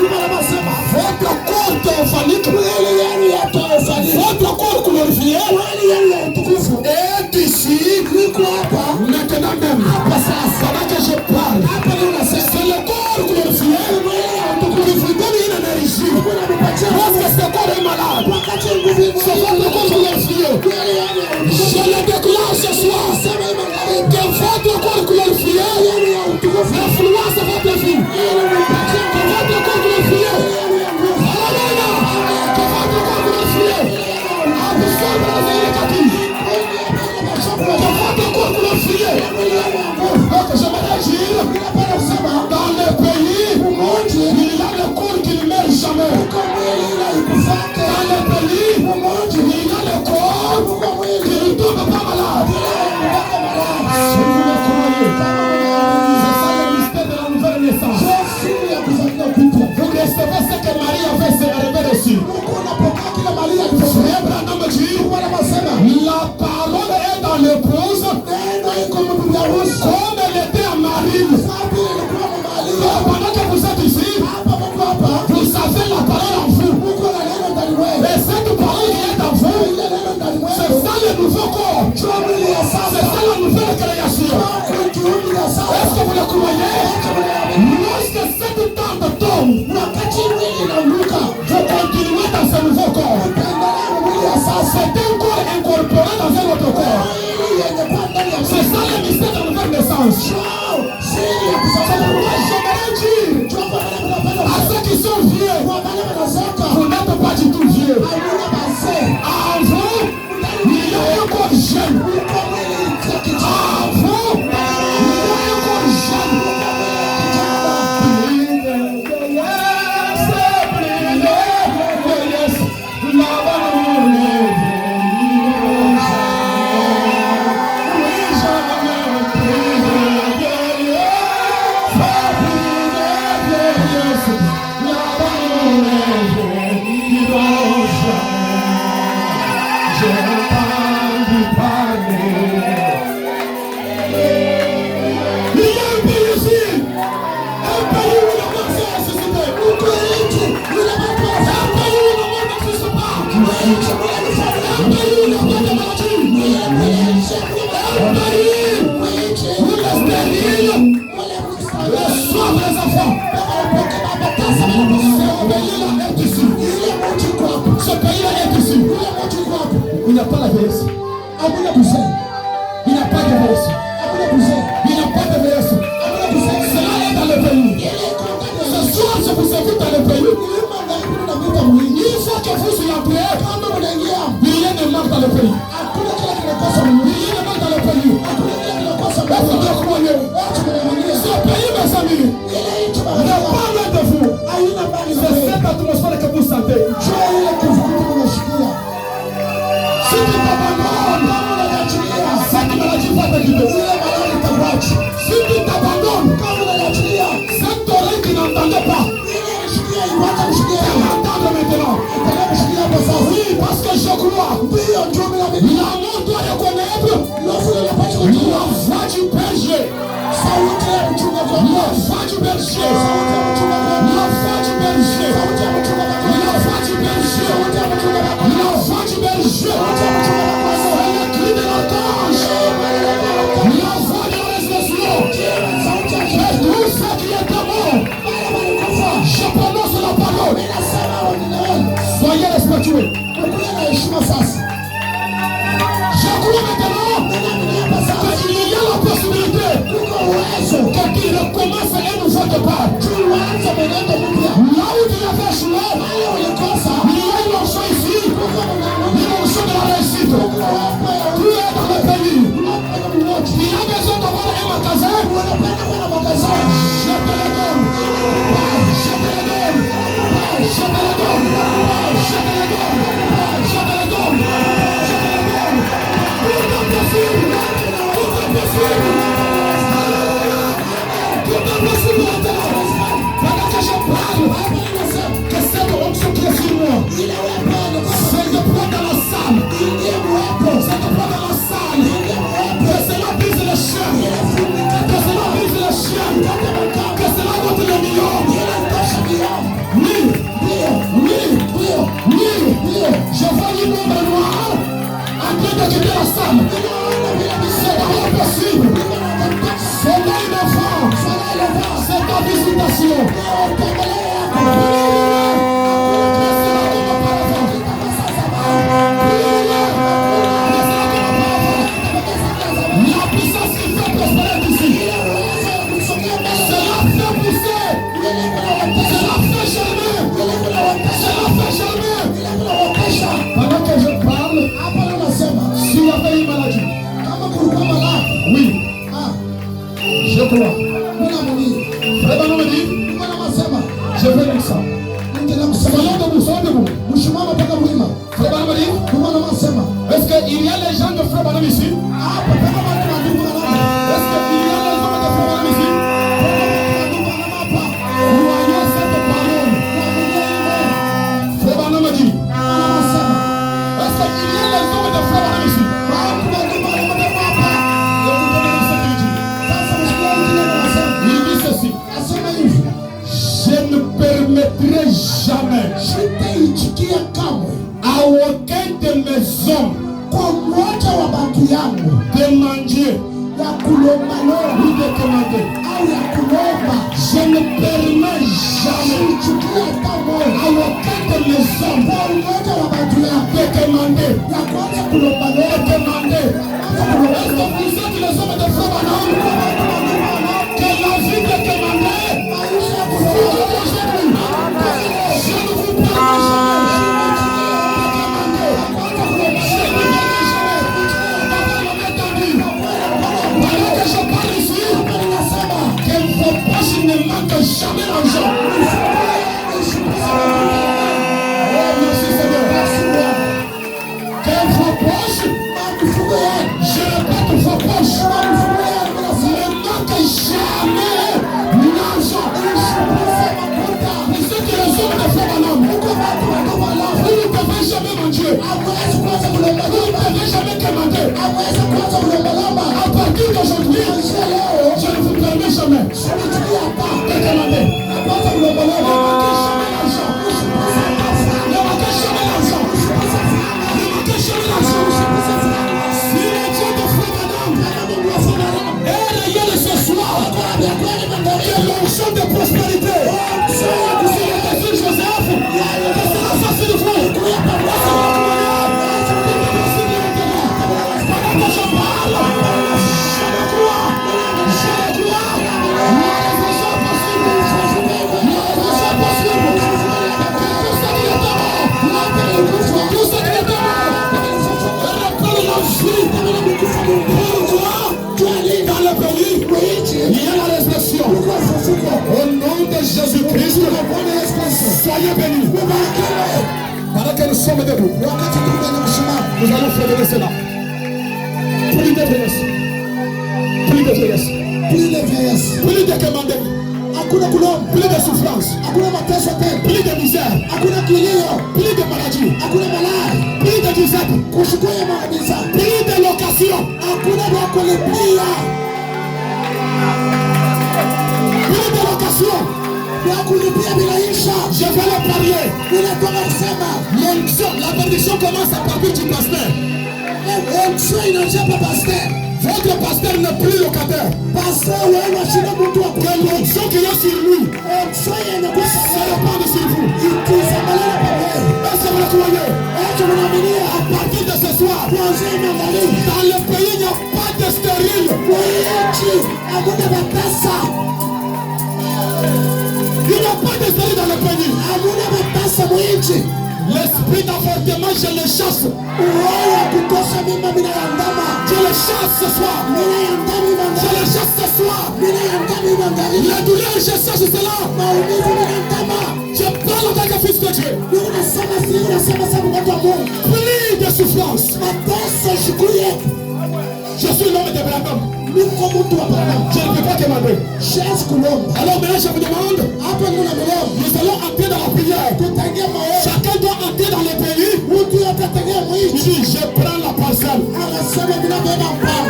Votre corps théophanique, votre corps glorifié est ici, maintenant même. Pendant que je parle, c'est le corps glorifié qui vous donne une énergie. Lorsque ce corps est malade, c'est votre corps glorifié. Je le déclare ce soir que votre corps glorifié influence votre vie. Que votre corps glorifié, alléluia, que votre corps glorifié absorbe la vie négative. Que votre corps glorifié, j'aimerais dire, dans le pays, il y a le corps qui ne meurt jamais. Dans le pays, il y a le corps qui ne tombe pas malade. Si vous le croyez, c'est ça le mystère de la nouvelle naissance. Vous recevez ce que Marie avait rêvé dessus. Frère Branham dit, la parole est dans l'épouse comme elle était à Marie. Pendant que vous êtes ici, vous avez la parole en vous. Et cette parole qui est en vous, c'est ça le nouveau corps. C'est ça la nouvelle création. Est-ce que vous le croyez? Lorsque cette tente tombe, vous continuez dans ce nouveau corps. C'est un corps incorporé dans un autre corps. C'est ça le mystère de la nouvelle naissance. J'aimerais dire à ceux qui sont vieux, vous n'êtes pas du tout vieux. En vous, il y a un corps jeune. En vous, il y a un corps jeune. Ce pays-là est ici. Il n'y a pas la vérité. Il n'y a pas de vérité. Il n'y a pas de vérité. Cela est dans le pays. Ce soir, je vous invite dans le pays. Il faut que vous soyez en prière. Il y a des manques dans le pays. Il y a des manques dans le pays. Ce pays, mes amis, n'est pas loin de vous. C'est cette atmosphère que vous sentez. Si tu t'abandonnes, cette maladie va te quitter. Si tu t'abandonnes, cette oreille qui n'entendait pas, elle va entendre maintenant. Oui, parce que je crois. L'amour doit reconnaître la voix du berger. La voix du berger. La voix du berger. La voix du berger. La voix du berger. C'est le cri de l'ange. La voix de la résurrection. Et tout ce qui est mort, je prononce la parole. Soyez respectueux. Je crois maintenant qu'il y a la possibilité que tu recommences un nouveau départ. Je vois une ombre noire en train de quitter la salle. C'est pas possible. C'est là une enfant. C'est ta visitation. La puissance qui fait prospérer ici. C'est la fait pousser. C'est la fait germer. C'est la fait germer. Pendant que je parle, s'il y avait une maladie, oui, je crois. Vraiment me dit, je vais dire ça. Soyons debout, soyons debout. Vraiment me dit, est-ce qu'il y a les gens de Frère Banam ici? Est-ce qu'il y a les hommes de Frère Banam ici? Croyez cette parole. Frère Banam me dit, est-ce qu'il y a les hommes de Frère Banam ici? Il dit ceci. Je ne permettrai jamais à aucun de mes hommes de manger ou de commander. Je ne permets jamais à aucun de mes hommes de commander. Est-ce que vous êtes les hommes de Frère Banam? Que la vie de commander, je ne vous permets jamais. Je ne manque jamais l'argent. Oh merci Seigneur. Que vos poches, je répète vos poches, ne manque jamais l'argent. Vous êtes les hommes de Frère Banam. Vous ne devez jamais manger. Vous ne devez jamais commander. À partir d'aujourd'hui, je ne vous permets jamais de commander. Ne manquez jamais l'argent. Ne manquez jamais l'argent. Ne manquez jamais l'argent. Si le Dieu de Frère Banam est réel ce soir, que l'argent de prospérité, si le défi Joseph, que cela fasse de vous. Pendant que je parle, je le crois. Dans le pays, il y a la résurrection. Au nom de Jésus-Christ, soyez bénis. Pendant que nous sommes debout, nous allons fédérer cela. Plus de vieillesse. Plus de vieillesse. Plus de vieillesse. Plus de commander. Plus de souffrance. Plus de misère. Plus de maladie. Plus de disette. Plus de location. Plus de location. Je vais leur parler. La bénédiction commence à partir du pasteur. Votre pasteur n'est plus locataire. Que l'onction qui est sur lui, ça dépend sur vous. Est-ce que vous le croyez? À partir de ce soir, dans le pays, il n'y a pas de stérile. Il n'y a pas de stérile dans le pays. L'esprit d'avortement, je le chasse. Je le chasse ce soir. Je le chasse ce soir. La douleur, je chasse cela. Je parle en tant que fils de Dieu. Plus de souffrance. Je suis l'homme d'Abraham. Je ne peux pas commander. Alors maintenant je vous demande, nous allons entrer dans la prière. Chacun doit entrer dans le pays. Il dit, je prends la parcelle.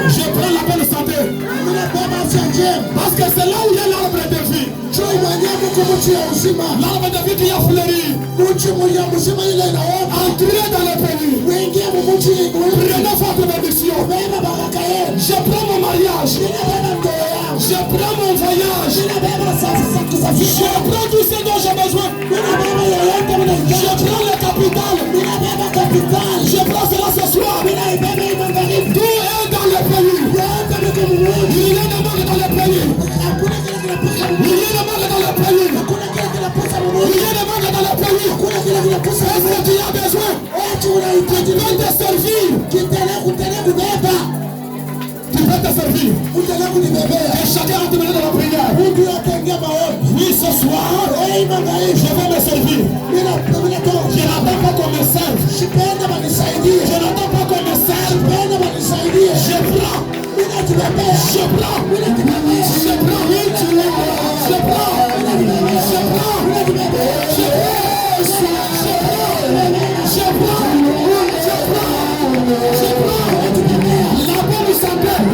Je prends la bonne santé. Parce que c'est là où il y a l'arbre de vie. mti ya uzima. L'arbre de vie qui a fleuri. Mti ya uzima ile inaota. Entrez dans le pays. Uingie mti huu. Prenez votre bénédiction. Beba baraka yenu. Je prends mon mariage. Ninabeba ndoa yangu. Je prends mon voyage. Ninabeba sasa za kusafiri. Je prends tout ce dont j'ai besoin. Ninabeba yoyote mnahitaji. Je prends le capital. Ninabeba capital. Je prends cela ce soir. Ninaibeba hii magharibi. Tout est dans le pays. Yote niko mwingi. Il y a des manques dans le pays. Hakuna kile kinapasa Il y a des manques dans le pays. Hakuna kile kinapasa Il mwingi. y a des manques dans le pays. Hakuna kile kinapasa Est-ce que tu as besoin? Eti unahitaji Tu peux te servir. kutele kubeba. Tu peux te servir. Kutele kunibebea. Et chacun a terminé dans la prière. Mungu yotengia maombi. Oui, ce soir, Hii magharibi. je vais me servir. Ninatoka. Je n'attends pas qu'on me serve. Sipenda manisaidie. Je n'attends pas qu'on me serve. Sipenda manisaidie. Je prends. Ninajibebea. Je prends. Ninajibebea. Je prends. Oui, tu l'as. Je prends. Je prends. Ninajibebea. Je prends. La paix nous s'appelle.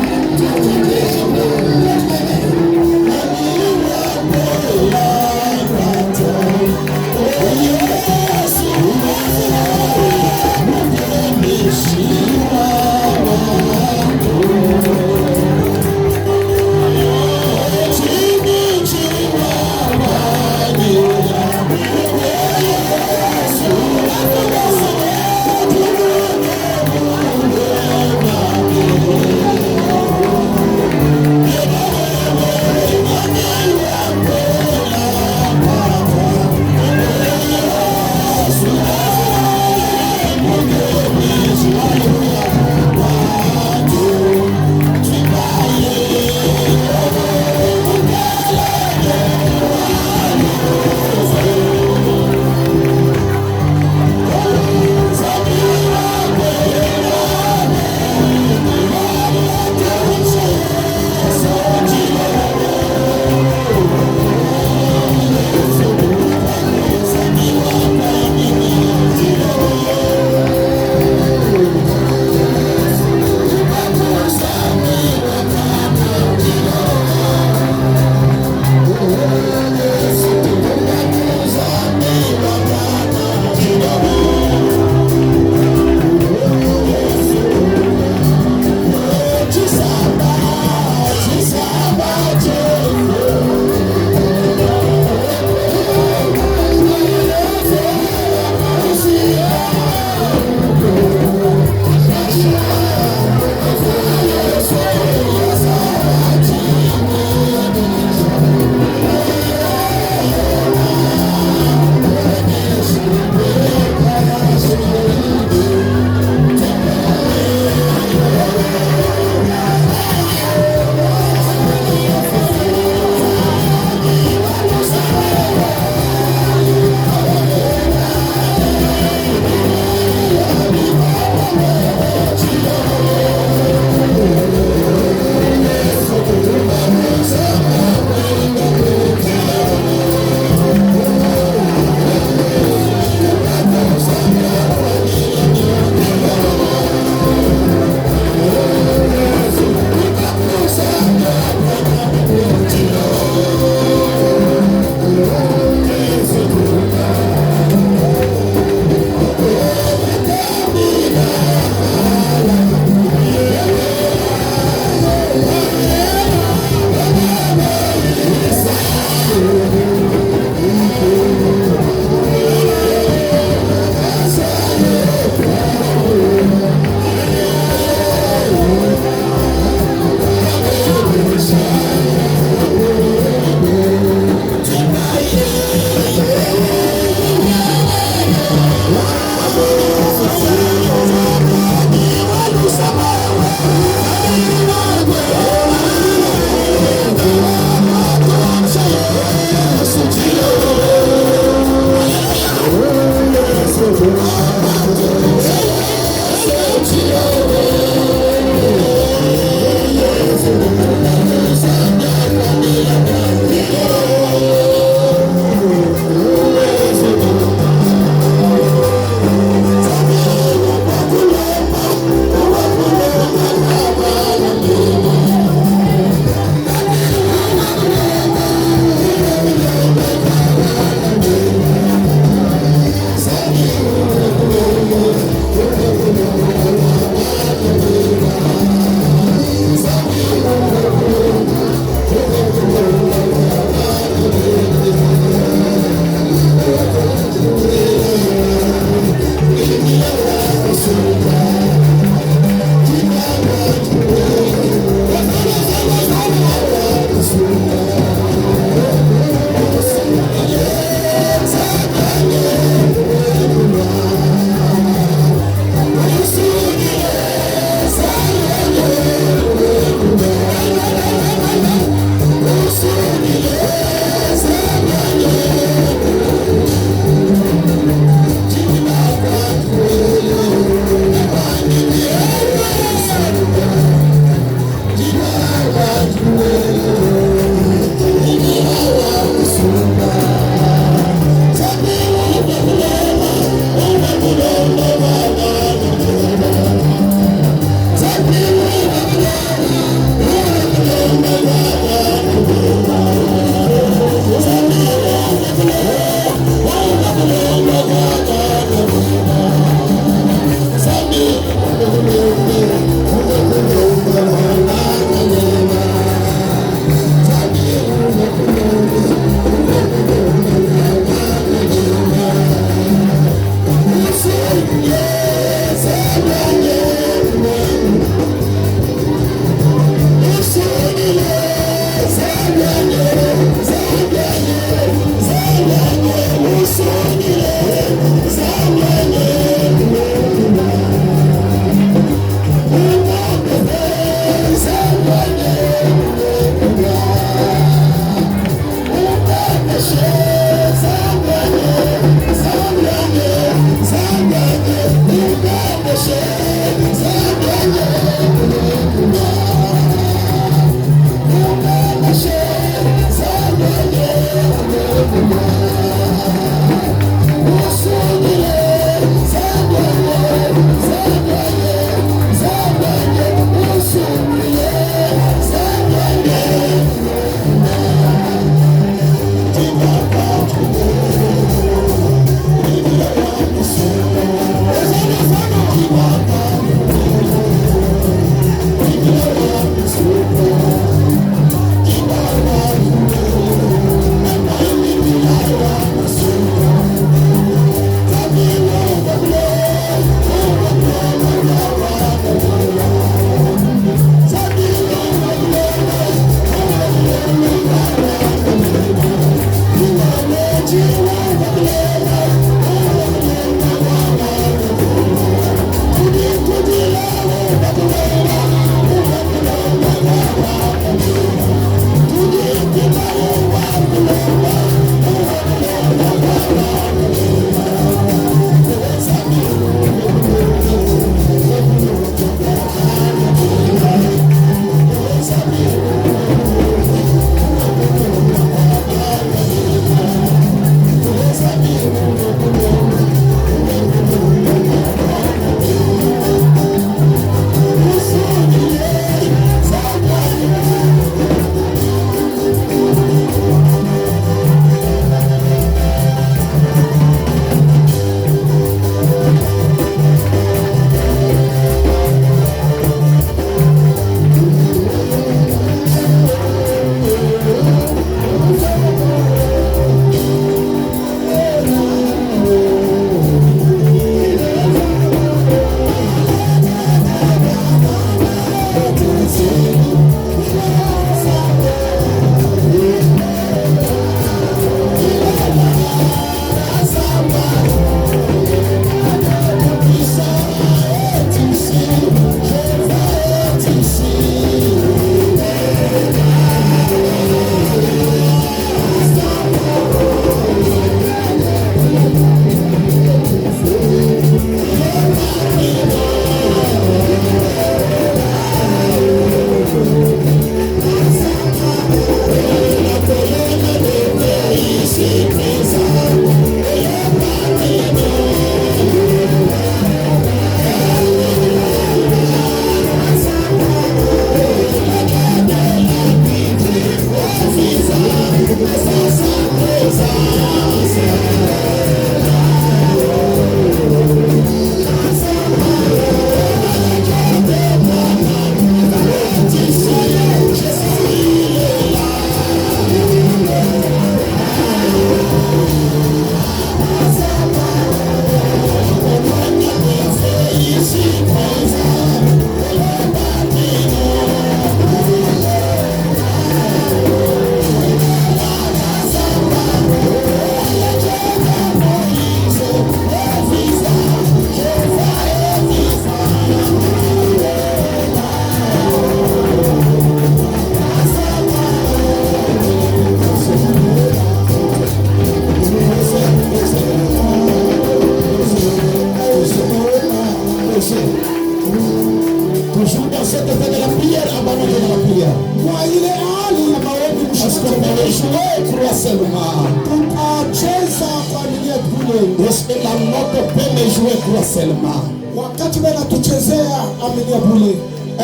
Moi il est hali ya maombi Est-ce qu'on peut jouer croire seulement? Tutacheza kwa ajili ya bure. Est-ce que la note peut me jouer croire seulement? Wakati wewe unatuchezea amini ya bure.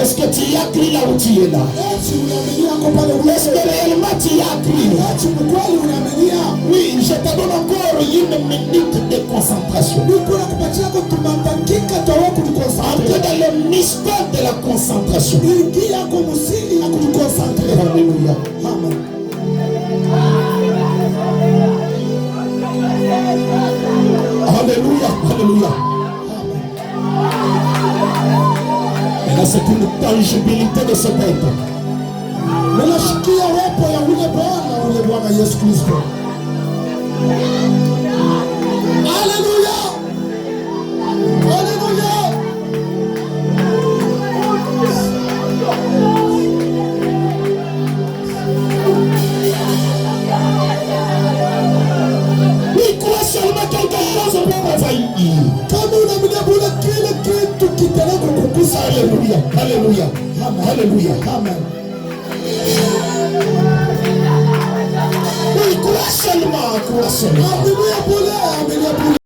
Est-ce que tu y as cru là où tu es là? Eti unaaminia kwa pale Est-ce que réellement tu y as cru? eti kweli unaaminia? Oui, je te donne encore une minute de concentration. Niko nakupatia kwa dakika tawa kujikonsentrate. Entre dans le mystère de la concentration. Ingia kwa msingi ya kujikonsentrate. Alléluia. Amen. Alléluia. Alléluia. Et là, c'est une tangibilité de ce peuple. Ninashikia wepo ya ule Bwana Yesu Kristo. Haleluya. Haleluya. Oui, crois seulement quelque chose pour envahir. Kama unaaminia bure kile kitu kitaenda kukukusa. Alléluia. Alléluia. Alléluia. Amen. Oui, crois seulement. Crois seulement. Aminia bure, aminia bure.